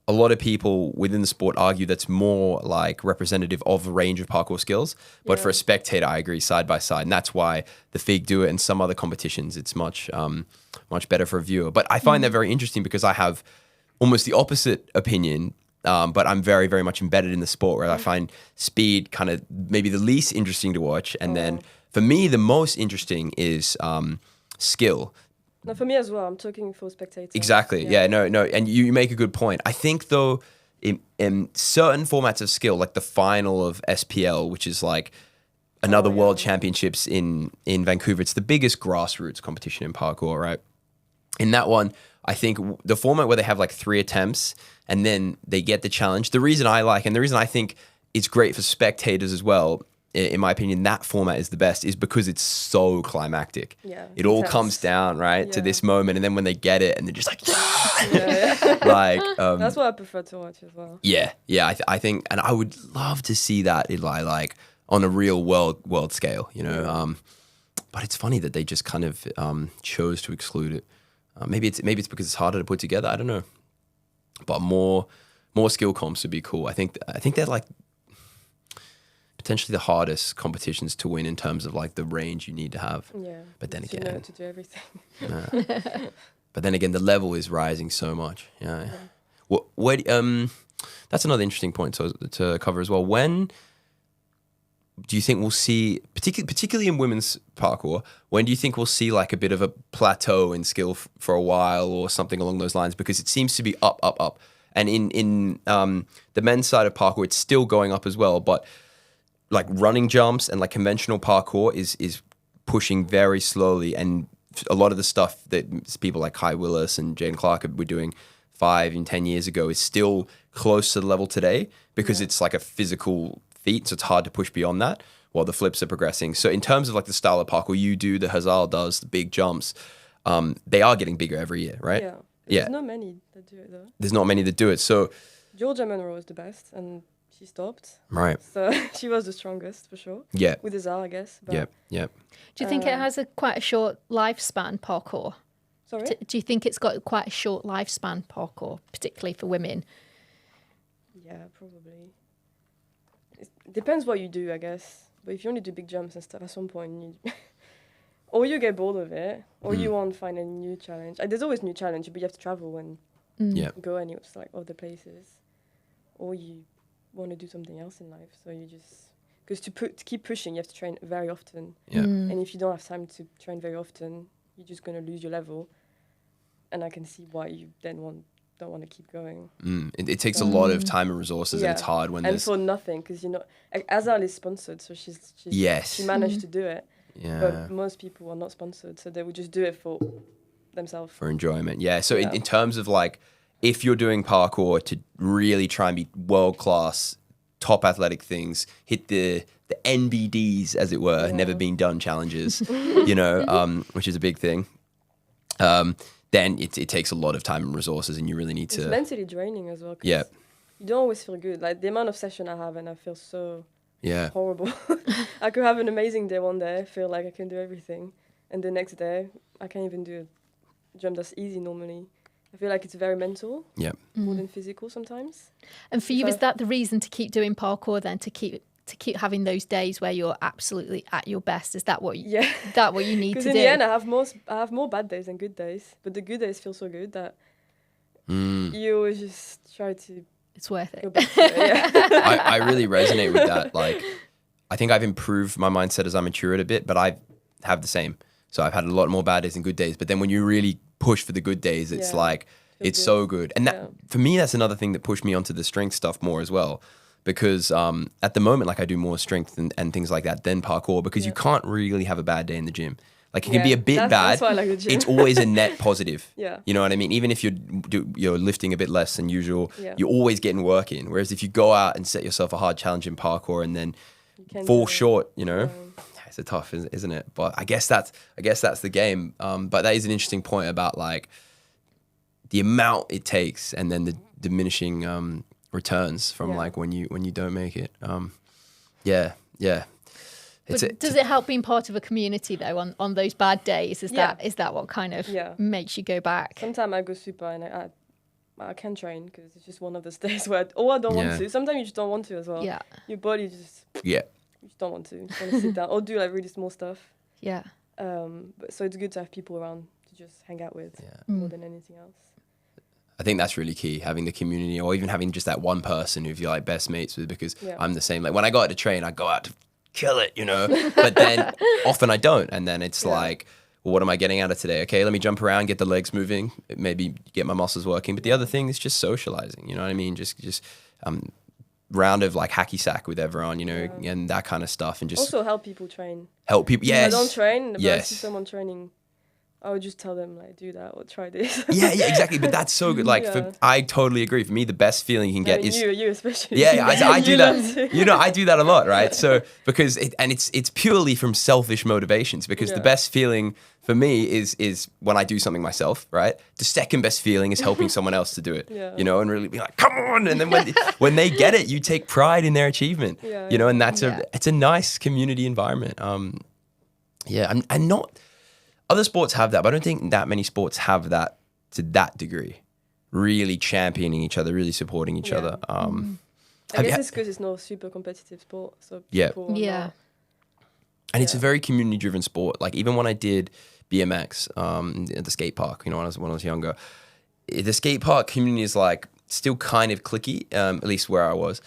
a lot of people within the sport argue that's more like representative of a range of parkour skills. But for a spectator, I agree, side by side. And that's why the FIG do it and some other competitions, it's much better for a viewer. But I find that very interesting because I have almost the opposite opinion, but I'm very, very much embedded in the sport where I find speed kind of maybe the least interesting to watch. And then for me, the most interesting is skill. No, for me as well. I'm talking for spectators. Exactly. Yeah, no. And you make a good point. I think, though, in certain formats of skill, like the final of SPL, which is like another World Championships in Vancouver, it's the biggest grassroots competition in parkour, right? In that one, I think the format where they have like 3 attempts and then they get the challenge, the reason I like and the reason I think it's great for spectators as well, in my opinion, that format is the best, is because it's so climactic. Yeah, it all comes down, right, to this moment. And then when they get it and they're just like, like, that's what I prefer to watch as well. Yeah. I think, and I would love to see that in like on a real world scale, you know. But it's funny that they just kind of chose to exclude it. Maybe it's because it's harder to put together. I don't know. But more skill comps would be cool. I think they're like potentially the hardest competitions to win in terms of like the range you need to have. Yeah. But then again, you know to do everything. But then again, the level is rising so much. Yeah. What that's another interesting point to cover as well. When do you think we'll see, particularly in women's parkour, when do you think we'll see like a bit of a plateau in skill for a while or something along those lines? Because it seems to be up, up, up. And in the men's side of parkour, it's still going up as well. But like running jumps and like conventional parkour is pushing very slowly. And a lot of the stuff that people like Kai Willis and Jaden Clark were doing 5 and 10 years ago is still close to the level today because it's like a physical feat. So it's hard to push beyond that while the flips are progressing. So in terms of like the style of parkour you do, the Hazal does, the big jumps, they are getting bigger every year, right? Yeah. There's not many that do it though. There's not many that do it. So Georgia Monroe is the best, and she stopped. Right. So she was the strongest for sure. Yeah. With Hazal, I guess. But, yeah. Do you think it has quite a short lifespan, parkour? Sorry? Do you think it's got quite a short lifespan, parkour, particularly for women? Yeah, probably. It depends what you do, I guess. But if you only do big jumps and stuff, at some point you or you get bored of it, or you won't find a new challenge. There's always new challenge, but you have to travel and go anywhere to like other places, or you want to do something else in life. So you just because to keep pushing, you have to train very often. Yeah. And if you don't have time to train very often, you're just gonna lose your level. And I can see why you then don't want to keep going. It takes a lot of time and resources, and it's hard when and for nothing because Azal is sponsored, so she managed to do it. Yeah. But most people are not sponsored, so they would just do it for themselves. For enjoyment, yeah. So in terms of like, if you're doing parkour to really try and be world class, top athletic things, hit the NBDs as it were, never been done challenges, which is a big thing. Then it takes a lot of time and resources, and you really need to. It's mentally draining as well. Yeah. You don't always feel good. Like the amount of session I have, and I feel so horrible. I could have an amazing day one day, feel like I can do everything, and the next day I can't even do a jump that's easy normally. I feel like it's very mental, more than physical sometimes. And for you, is that the reason to keep doing parkour then, to keep having those days where you're absolutely at your best? Is that what you that what you need to do? Because in the end, I have more bad days than good days, but the good days feel so good that you always just try to. It's worth it. Go back to it, I really resonate with that. Like, I think I've improved my mindset as I matured a bit, but I have the same. So I've had a lot more bad days than good days. But then when you really push for the good days, it's like it's so good. And that for me, that's another thing that pushed me onto the strength stuff more as well. Because at the moment, like I do more strength and things like that than parkour because you can't really have a bad day in the gym. Like it can be a bit bad. That's why I like the gym. It's always a net positive. Yeah. You know what I mean? Even if you're lifting a bit less than usual, you're always getting work in. Whereas if you go out and set yourself a hard challenge in parkour and then fall short, it's a tough, isn't it? But I guess that's the game. But that is an interesting point about like the amount it takes and then the diminishing returns from like when you don't make it. Does it help being part of a community though on those bad days? Is that what kind of makes you go back? Sometimes I go super and I can train because it's just one of those days where I don't want to. Sometimes you just don't want to as well. Yeah. Your body just you just don't want to. You just want to sit down or do like really small stuff. Yeah. But so it's good to have people around to just hang out with more than anything else. I think that's really key, having the community or even having just that one person who you're like best mates with because I'm the same. Like when I go out to train, I go out to kill it, but then often I don't. And then it's like, well, what am I getting out of today? Okay, let me jump around, get the legs moving, maybe get my muscles working. But the other thing is just socializing, you know what I mean? Just round of like hacky sack with everyone, and that kind of stuff. And just also help people train. Help people, yes. I don't train, but I see someone training. I would just tell them like do that or try this. yeah, exactly. But that's so good. Like I totally agree. For me, the best feeling you can get is you especially. Yeah, I do that. I do that a lot, right? So because it's purely from selfish motivations. Because the best feeling for me is when I do something myself, right? The second best feeling is helping someone else to do it. And really be like, come on! And then when they get it, you take pride in their achievement. And that's it's a nice community environment. And not. Other sports have that, but I don't think that many sports have that to that degree. Really championing each other, really supporting each other. I guess it's because it's not a super competitive sport. So people and it's a very community-driven sport. Like even when I did BMX at the skate park, when I was younger, the skate park community is like still kind of cliquey, at least where I was.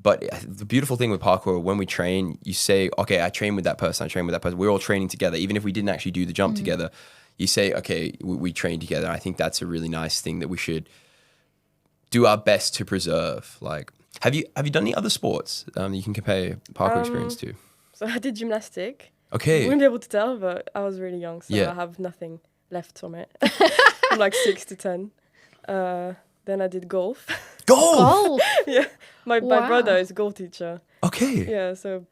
But the beautiful thing with parkour, when we train, you say, okay, I train with that person, we're all training together. Even if we didn't actually do the jump together, you say, okay, we train together. I think that's a really nice thing that we should do our best to preserve. Like, have you done any other sports you can compare your parkour experience to? So I did gymnastic. Okay. You wouldn't be able to tell, but I was really young, so I have nothing left from it. I'm like 6 to 10. Then I did golf. Golf? Yeah. My brother is a golf teacher. Okay. Yeah, so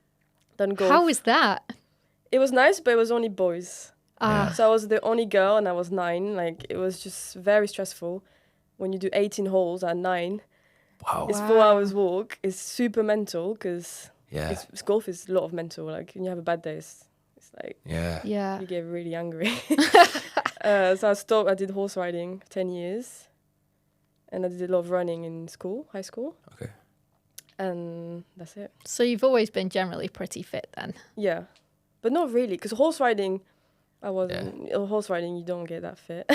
done golf. How was that? It was nice, but it was only boys. Ah. So I was the only girl and I was 9. Like, it was just very stressful. When you do 18 holes at 9, it's 4 hours walk. It's super mental because golf is a lot of mental. Like, when you have a bad day, it's like you get really angry. So I stopped. I did horse riding 10 years. And I did a lot of running in high school. Okay. And that's it. So you've always been generally pretty fit then? Yeah. But not really, because horse riding, horse riding, you don't get that fit.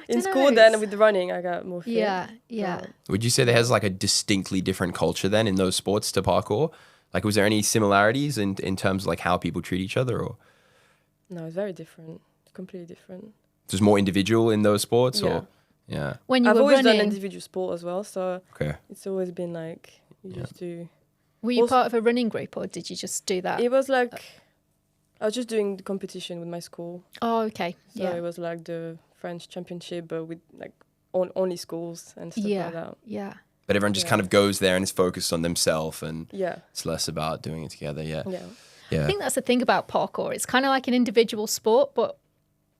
In school then, with the running, I got more fit. Yeah. Would you say there has like a distinctly different culture then in those sports to parkour? Like, was there any similarities in terms of like how people treat each other? Or no, it's very different. Completely different. So it's more individual in those sports? Yeah. Or? Yeah. When you I've were always running, done individual sport as well, so it's always been like you just do. Were you part of a running group or did you just do that? It was like I was just doing the competition with my school. Oh, okay. So it was like the French championship, but with like only schools and stuff like that. Yeah. But everyone just kind of goes there and is focused on themselves, and it's less about doing it together. Yeah. I think that's the thing about parkour. It's kind of like an individual sport, but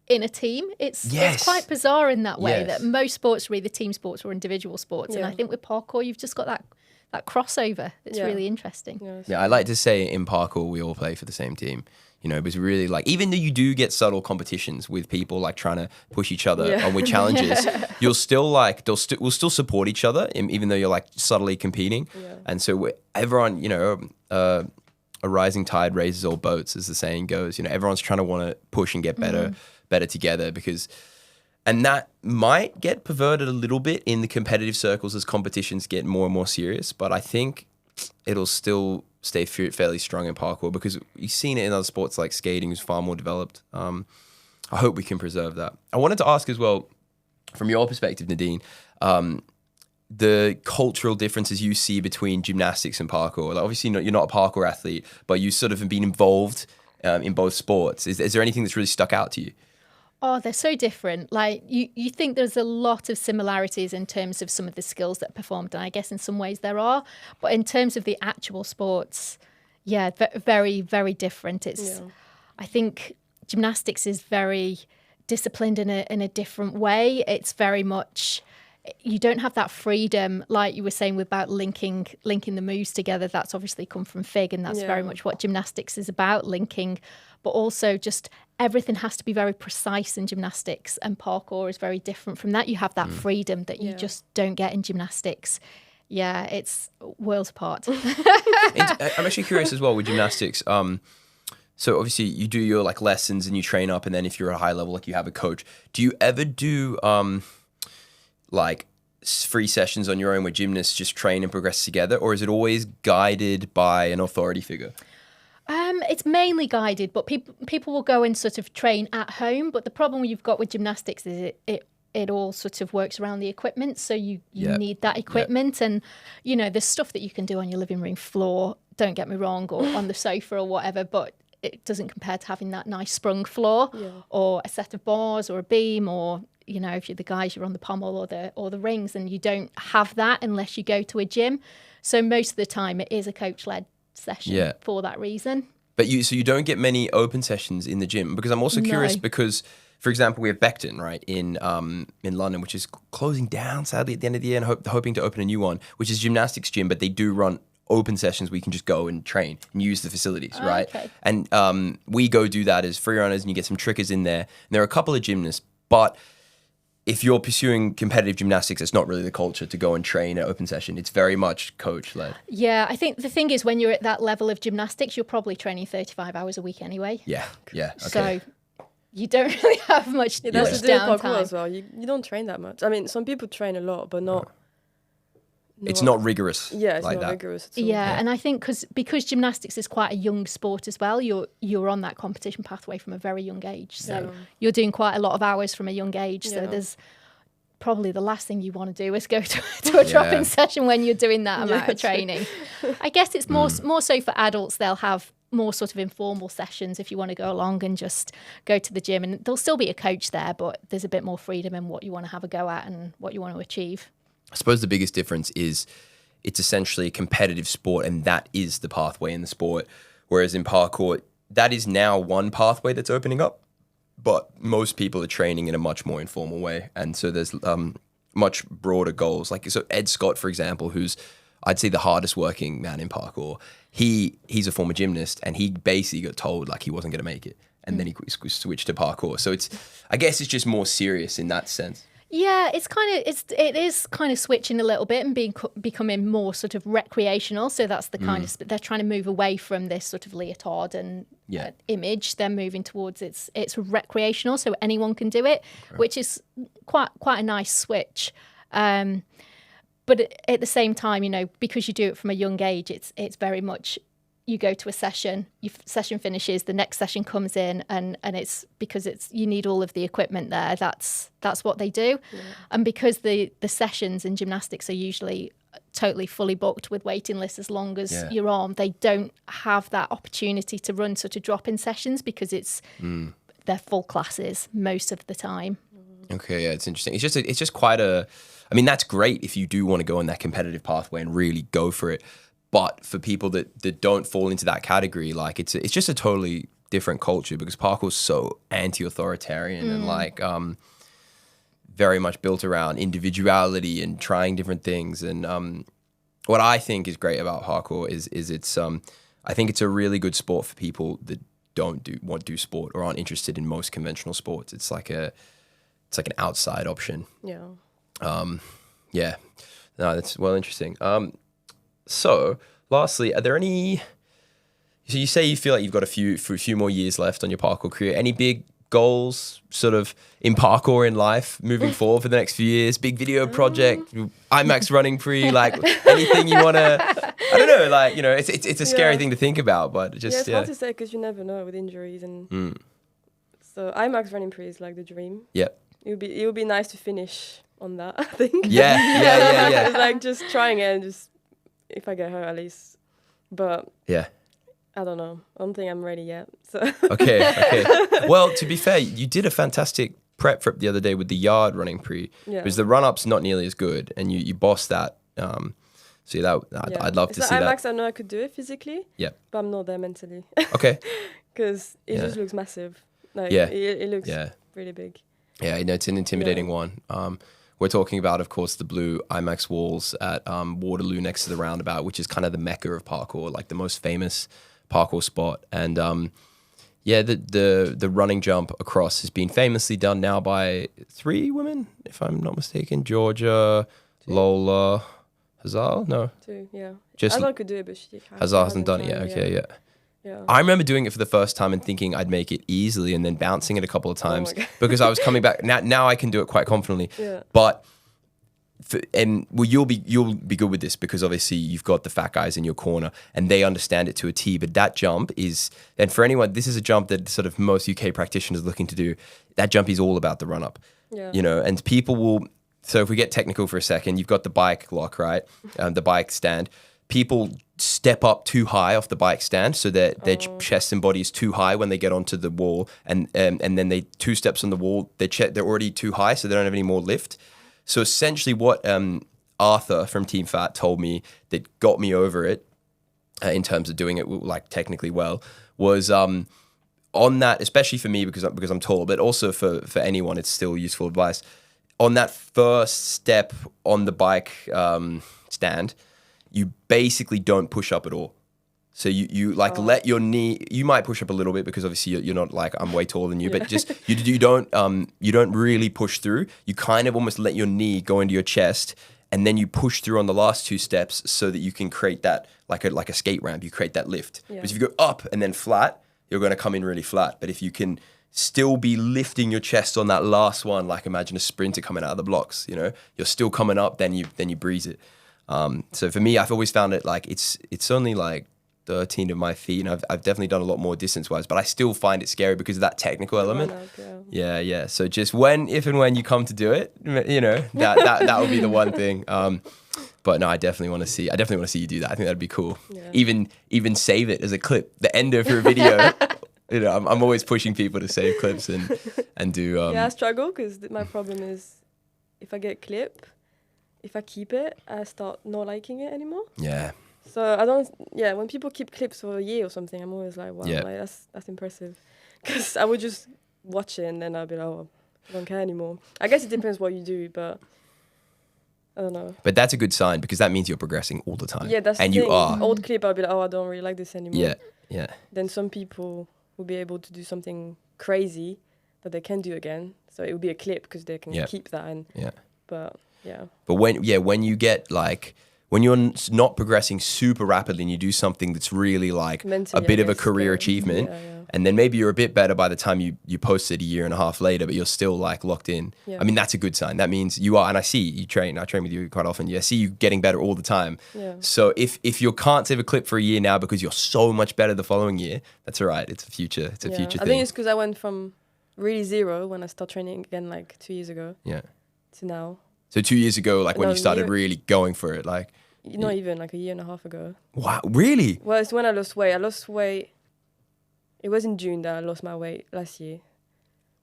in a team. It's quite bizarre in that way that most sports are either team sports or individual sports. And I think with parkour, you've just got that crossover. It's really interesting. Yeah, I like to say in parkour, we all play for the same team. You know, it was really like, even though you do get subtle competitions with people like trying to push each other on with challenges, you'll still like, we'll still support each other, even though you're like subtly competing. And so everyone, you know, a rising tide raises all boats, as the saying goes. You know, everyone's trying to want to push and get better together, and that might get perverted a little bit in the competitive circles as competitions get more and more serious, but I think it'll still stay fairly strong in parkour because you've seen it in other sports like skating, who's far more developed. I hope we can preserve that. I wanted to ask as well, from your perspective, Nadine, the cultural differences you see between gymnastics and parkour. Like, obviously you're not a parkour athlete, but you sort of have been involved in both sports. Is there anything that's really stuck out to you? Oh, they're so different. Like, you think there's a lot of similarities in terms of some of the skills that are performed, and I guess in some ways there are. But in terms of the actual sports, very, very different. I think gymnastics is very disciplined in a different way. It's very much, you don't have that freedom, like you were saying about linking the moves together. That's obviously come from FIG, and that's very much what gymnastics is about, linking. But also just everything has to be very precise in gymnastics, and parkour is very different from that. You have that freedom that you just don't get in gymnastics. Yeah, it's worlds apart. I'm actually curious as well with gymnastics. So obviously you do your like lessons and you train up, and then if you're at a high level, like you have a coach. Do you ever do like free sessions on your own where gymnasts just train and progress together, or is it always guided by an authority figure? It's mainly guided, but people will go and sort of train at home. But the problem you've got with gymnastics is it all sort of works around the equipment. So you need that equipment. And, you know, there's stuff that you can do on your living room floor, don't get me wrong, or on the sofa or whatever, but it doesn't compare to having that nice sprung floor or a set of bars or a beam, or, you know, if you're the guys, you're on the pommel or the rings, and you don't have that unless you go to a gym. So most of the time it is a coach-led session for that reason. But you don't get many open sessions in the gym, because I'm also curious because, for example, we have Becton, right, in London, which is closing down sadly at the end of the year, and hoping to open a new one, which is a gymnastics gym, but they do run open sessions where you can just go and train and use the facilities, right? Okay. And we go do that as free runners, and you get some trickers in there. And there are a couple of gymnasts, but if you're pursuing competitive gymnastics, it's not really the culture to go and train at open session. It's very much coach-led. Yeah, I think the thing is, when you're at that level of gymnastics, you're probably training 35 hours a week anyway. Yeah, okay. So you don't really have much, That's the downtime. parkour as well. You don't train that much. I mean, some people train a lot, but not. It's not rigorous. Yeah, it's like not that. rigorous at all. Yeah, and I think because gymnastics is quite a young sport as well, you're on that competition pathway from a very young age. So you're doing quite a lot of hours from a young age. So there's probably the last thing you want to do is go to a drop-in session when you're doing that amount of training. I guess it's more so for adults. They'll have more sort of informal sessions if you want to go along and just go to the gym, and there'll still be a coach there, but there's a bit more freedom in what you want to have a go at and what you want to achieve. I suppose the biggest difference is it's essentially a competitive sport, and that is the pathway in the sport. Whereas in parkour, that is now one pathway that's opening up, but most people are training in a much more informal way. And so there's much broader goals. Like, so Ed Scott, for example, who's, I'd say, the hardest working man in parkour, he's a former gymnast, and he basically got told like he wasn't going to make it. And then he switched to parkour. So I guess it's just more serious in that sense. Yeah, it is kind of switching a little bit and becoming more sort of recreational. So that's the kind of, they're trying to move away from this sort of leotard and image. They're moving towards it's recreational, so anyone can do it, which is quite a nice switch. But at the same time, because you do it from a young age, it's very much, you go to a session, your session finishes, the next session comes in, and it's because you need all of the equipment there. That's what they do. Yeah. And because the sessions in gymnastics are usually totally fully booked with waiting lists as long as you're on, they don't have that opportunity to run sort of drop-in sessions because they're full classes most of the time. Okay, yeah, it's interesting. It's just quite a, I mean, that's great if you do want to go on that competitive pathway and really go for it. But for people that don't fall into that category, like it's just a totally different culture, because parkour is so anti-authoritarian and like very much built around individuality and trying different things. And what I think is great about parkour is it's I think it's a really good sport for people that want to do sport or aren't interested in most conventional sports. It's like an outside option. Yeah. Yeah. No, that's interesting. So, lastly, are there any? So you say you feel like you've got a few more years left on your parkour career. Any big goals, sort of, in parkour in life moving forward for the next few years? Big video project, IMAX running pre, like anything you want to? I don't know. Like, it's a scary thing to think about, but just it's hard to say because you never know with injuries and. So IMAX running pre is like the dream. Yeah. It would be nice to finish on that, I think. Yeah. It's like just trying it and just. If I get hurt, at least. But I don't know. I don't think I'm ready yet. So Okay. Well, to be fair, you did a fantastic prep the other day with the yard running pre. Yeah. Because the run-up's not nearly as good, and you bossed that. So I'd love to see that. IMAX, I know I could do it physically. Yeah. But I'm not there mentally. Okay. Because it just looks massive. Like, it looks really big. Yeah, it's an intimidating one. We're talking about, of course, the blue IMAX walls at Waterloo next to the roundabout, which is kind of the mecca of parkour, like the most famous parkour spot. And the running jump across has been famously done now by 3 women, if I'm not mistaken. Georgia, 2. Lola, Hazal? No. 2, yeah. Just Hazal could do it, but Hazal hasn't done it yet. Okay, yeah. I remember doing it for the first time and thinking I'd make it easily, and then bouncing it a couple of times because I was coming back. Now I can do it quite confidently. Yeah. But you'll be good with this because obviously you've got the fat guys in your corner and they understand it to a T. But that jump is, and for anyone, this is a jump that sort of most UK practitioners are looking to do. That jump is all about the run up. Yeah. And people will. So if we get technical for a second, you've got the bike lock, right? The bike stand. People step up too high off the bike stand, so that their chest and body is too high when they get onto the wall, and then they 2 steps on the wall, they're already too high, so they don't have any more lift. So essentially, what Arthur from Team Fat told me that got me over it, in terms of doing it like technically well, was on that, especially for me because I'm tall, but also for anyone, it's still useful advice. On that first step on the bike stand, you basically don't push up at all. So you let your knee, you might push up a little bit because obviously you're not like, I'm way taller than you, but just you don't really push through. You kind of almost let your knee go into your chest, and then you push through on the last 2 steps so that you can create that like a skate ramp. You create that lift. Yeah. Because if you go up and then flat, you're going to come in really flat. But if you can still be lifting your chest on that last one. Like imagine a sprinter coming out of the blocks, you know, you're still coming up, then you breeze it. So for me, I've always found it like it's only like 13 of my feet, and I've definitely done a lot more distance wise, but I still find it scary because of that technical element. Yeah. So just if and when you come to do it, you know, that would be the one thing. But no, I definitely want to see you do that. I think that'd be cool. Yeah. Even save it as a clip, the end of your video. You know, I'm always pushing people to save clips and do. I struggle because my problem is if I get a clip, if I keep it, I start not liking it anymore. Yeah. So I don't. Yeah, when people keep clips for a year or something, I'm always like, wow, like that's impressive. Because I would just watch it and then I'd be like, oh, I don't care anymore. I guess it depends what you do, but I don't know. But that's a good sign because that means you're progressing all the time. Yeah, that's and the thing. You are. Old clip, I'll be like, oh, I don't really like this anymore. Yeah. Then some people will be able to do something crazy that they can do again. So it will be a clip because they can keep that. But when you get like, when you're not progressing super rapidly and you do something that's really like mentally, a bit of a career achievement, and then maybe you're a bit better by the time you post it a year and a half later, but you're still like locked in. Yeah. I mean, that's a good sign. That means you are, and I see you train. I train with you quite often. I see you getting better all the time. Yeah. So if you can't save a clip for a year now because you're so much better the following year, that's all right. It's a future thing. I think it's because I went from really zero when I started training again like 2 years ago. Yeah. To now. So 2 years ago, like when you started really going for it, like. Not even like a year and a half ago. Wow, really? Well, it's when I lost weight. It was in June that I lost my weight last year.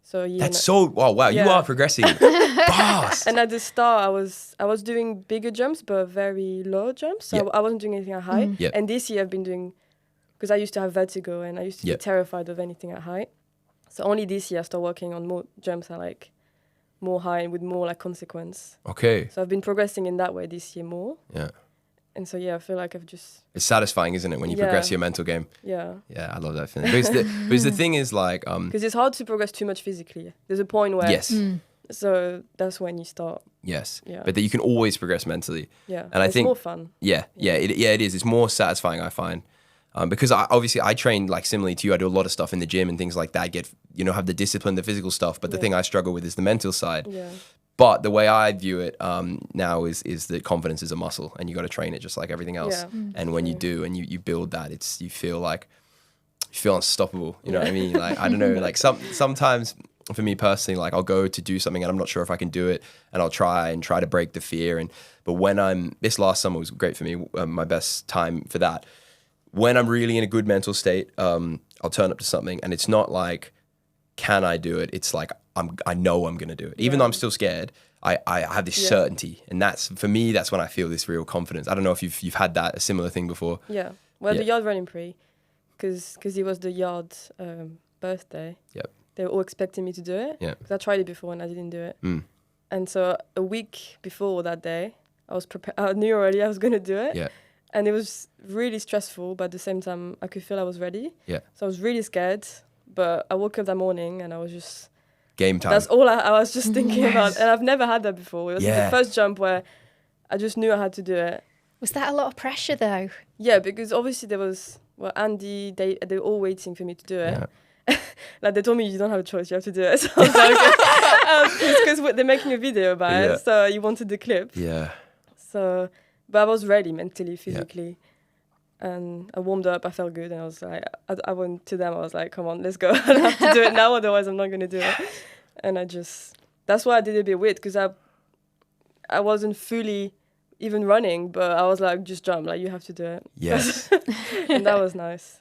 So you are progressing fast. And at the start, I was doing bigger jumps, but very low jumps. So I wasn't doing anything at height. Mm-hmm. And this year I've been doing, because I used to have vertigo and I used to be terrified of anything at height. So only this year I started working on more jumps at like more high and with more like consequence. Okay. So I've been progressing in that way this year more. Yeah. And so, I feel like it's satisfying, isn't it, when you progress your mental game? Yeah. Yeah, I love that feeling. Because the thing is like... Because it's hard to progress too much physically. There's a point where... Yes. So that's when you start. Yes. Yeah. But that you can always progress mentally. Yeah. And I think... It's more fun. Yeah. It is. It's more satisfying, I find. Because I train like similarly to you. I do a lot of stuff in the gym and things like that. Have the discipline, the physical stuff. But the thing I struggle with is the mental side. Yeah. But the way I view it now is that confidence is a muscle and you got to train it just like everything else. Yeah. And when you do and you build that, you feel unstoppable. You know what I mean? Like, I don't know, like sometimes for me personally, like I'll go to do something and I'm not sure if I can do it and I'll try to break the fear. But when this last summer was great for me, my best time for that. When I'm really in a good mental state, I'll turn up to something and it's not like, can I do it? It's like, I know I'm going to do it. Even though I'm still scared, I have this certainty. And that's when I feel this real confidence. I don't know if you've had a similar thing before. Yeah. Well, the yard running prix, because it was the yard birthday. Yep. They were all expecting me to do it. Yeah. Because I tried it before and I didn't do it. Mm. And so a week before that day, I was prepared. I knew already I was going to do it. Yeah. And it was really stressful, but at the same time, I could feel I was ready. Yeah. So I was really scared. But I woke up that morning and I was just... Game time. That's all I was just thinking about. And I've never had that before. It was the first jump where I just knew I had to do it. Was that a lot of pressure though? Yeah, because obviously there was... Well, Andy, they were all waiting for me to do it. Yeah. Like they told me you don't have a choice, you have to do it. So I was like, because they're making a video about it. So you wanted the clip. Yeah. So, but I was ready mentally, physically. Yeah. And I warmed up, I felt good, and I was like, I went to them, I was like, come on, let's go. I have to do it now, otherwise I'm not going to do it. And that's why I did it a bit weird, because I wasn't fully even running, but I was like, just jump, like, you have to do it. Yes. And that was nice.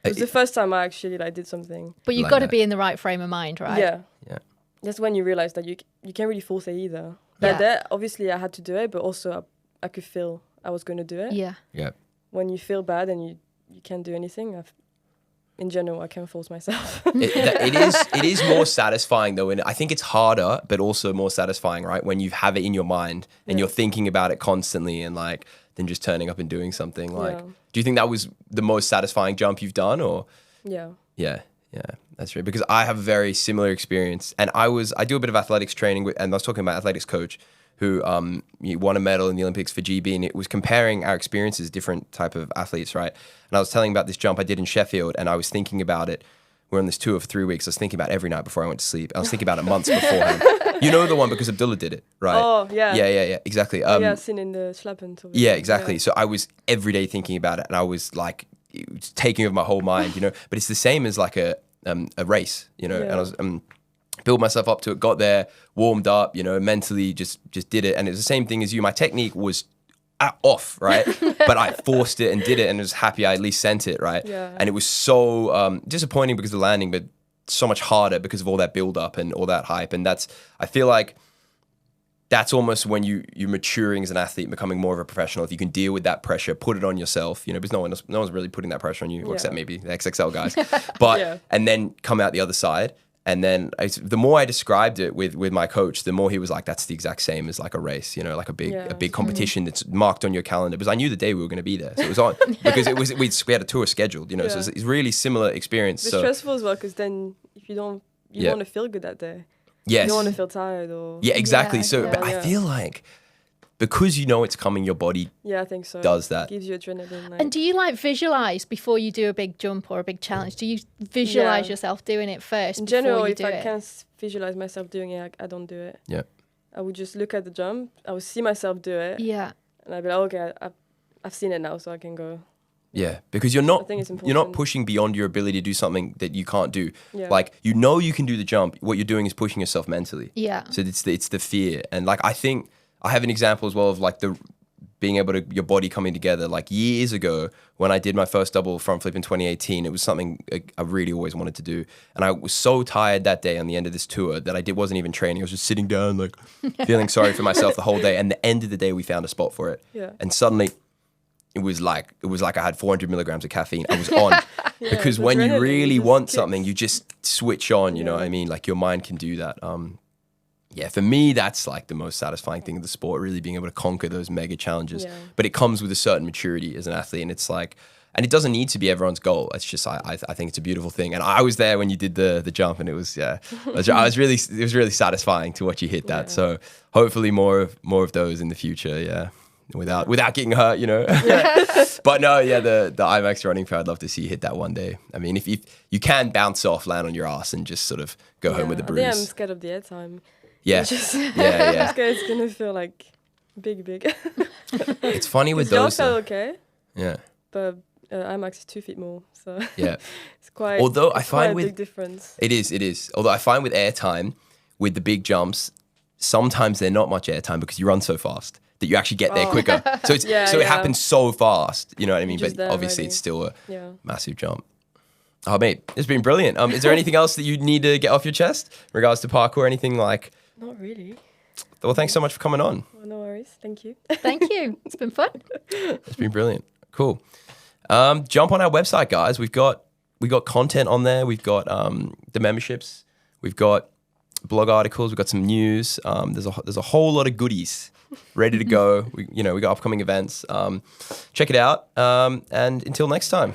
It was the first time I actually did something. But you've got to be in the right frame of mind, right? Yeah. That's when you realize that you can't really force it either. Like that, obviously I had to do it, but also I could feel I was going to do it. Yeah. Yeah. When you feel bad and you can't do anything, in general, I can't force myself. It is more satisfying though, and I think it's harder, but also more satisfying, right? When you have it in your mind and you're thinking about it constantly, and like than just turning up and doing something. Like, do you think that was the most satisfying jump you've done, or? Yeah. Yeah, that's right. Because I have a very similar experience, and I do a bit of athletics training and I was talking about athletics coach who won a medal in the Olympics for GB, and it was comparing our experiences, different type of athletes, right? And I was telling about this jump I did in Sheffield, and I was thinking about it we're on this tour for 3 weeks. I was thinking about it every night before I went to sleep. I was thinking about it months beforehand. You know the one because Abdullah did it, right? Oh, yeah. Yeah, exactly. Yeah, I've seen in the Schlappen tour. Yeah, exactly. So I was every day thinking about it, and I was like, it was taking over my whole mind, you know. But it's the same as like a race, you know. And I was built myself up to it, got there, warmed up, you know, mentally just did it. And it was the same thing as you. My technique was off, right? But I forced it and did it, and was happy I at least sent it, right? Yeah. And it was so disappointing because of the landing, but so much harder because of all that build up and all that hype. And I feel like that's almost when you're maturing as an athlete, becoming more of a professional. If you can deal with that pressure, put it on yourself, you know, because no one's really putting that pressure on you, except maybe the XXL guys. But and then come out the other side. And then the more I described it with my coach, the more he was like, that's the exact same as like a race, you know, like a big competition that's marked on your calendar. Because I knew the day we were going to be there. So it was on, because we had a tour scheduled, you know, so it's really similar experience. It's stressful as well, because then if you don't want to feel good that day. Yes. You don't want to feel tired or... Yeah, exactly. But I feel like because you know it's coming, your body I think so. does that. It gives you adrenaline. Like. And do you like visualize before you do a big jump or a big challenge? Do you visualize yourself doing it first? In general, if I can't visualize myself doing it, I don't do it. Yeah. I would just look at the jump. I would see myself do it. Yeah. And I'd be like, okay, I've seen it now, so I can go. Yeah, because you're not pushing beyond your ability to do something that you can't do. Yeah. Like, you know you can do the jump. What you're doing is pushing yourself mentally. Yeah. So it's the fear. And like, I think I have an example as well of like being able to, your body coming together. Like years ago when I did my first double front flip in 2018, it was something I really always wanted to do. And I was so tired that day on the end of this tour that I wasn't even training. I was just sitting down, like feeling sorry for myself the whole day. And the end of the day, we found a spot for it. Yeah. And suddenly it was like I had 400 milligrams of caffeine. I was on. Because when you really want something, you just switch on, you know what I mean? Like your mind can do that. Yeah, for me, that's like the most satisfying thing of the sport, really being able to conquer those mega challenges. Yeah. But it comes with a certain maturity as an athlete. And it's like, and it doesn't need to be everyone's goal. It's just, I think it's a beautiful thing. And I was there when you did the jump, and it was, it was really satisfying to watch you hit that. Yeah. So hopefully more of those in the future. Yeah. Without getting hurt, you know. But no, the IMAX running fair, I'd love to see you hit that one day. I mean, if you can bounce off, land on your ass, and just sort of go home with a bruise. I think I'm scared of the air time. Yeah. I'm scared it's gonna feel like big. It's funny with those. Felt okay. Yeah. But IMAX is 2 feet more, so yeah, it's quite. Although I find a big difference. It is. Although I find with airtime, with the big jumps, sometimes they're not much airtime because you run so fast that you actually get there quicker. So it's it happens so fast. You know what I mean? But obviously it's still a massive jump. Oh mate, it's been brilliant. Is there anything else that you need to get off your chest in regards to parkour? Anything like? Not really. Well, thanks so much for coming on. Well, no worries. Thank you. Thank you. It's been fun. It's been brilliant. Cool. Jump on our website, guys. We got content on there. We've got the memberships. We've got blog articles. We've got some news. There's a whole lot of goodies ready to go. We got upcoming events. Check it out. And until next time,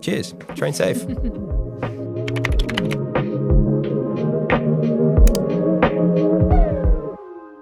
cheers. Train safe.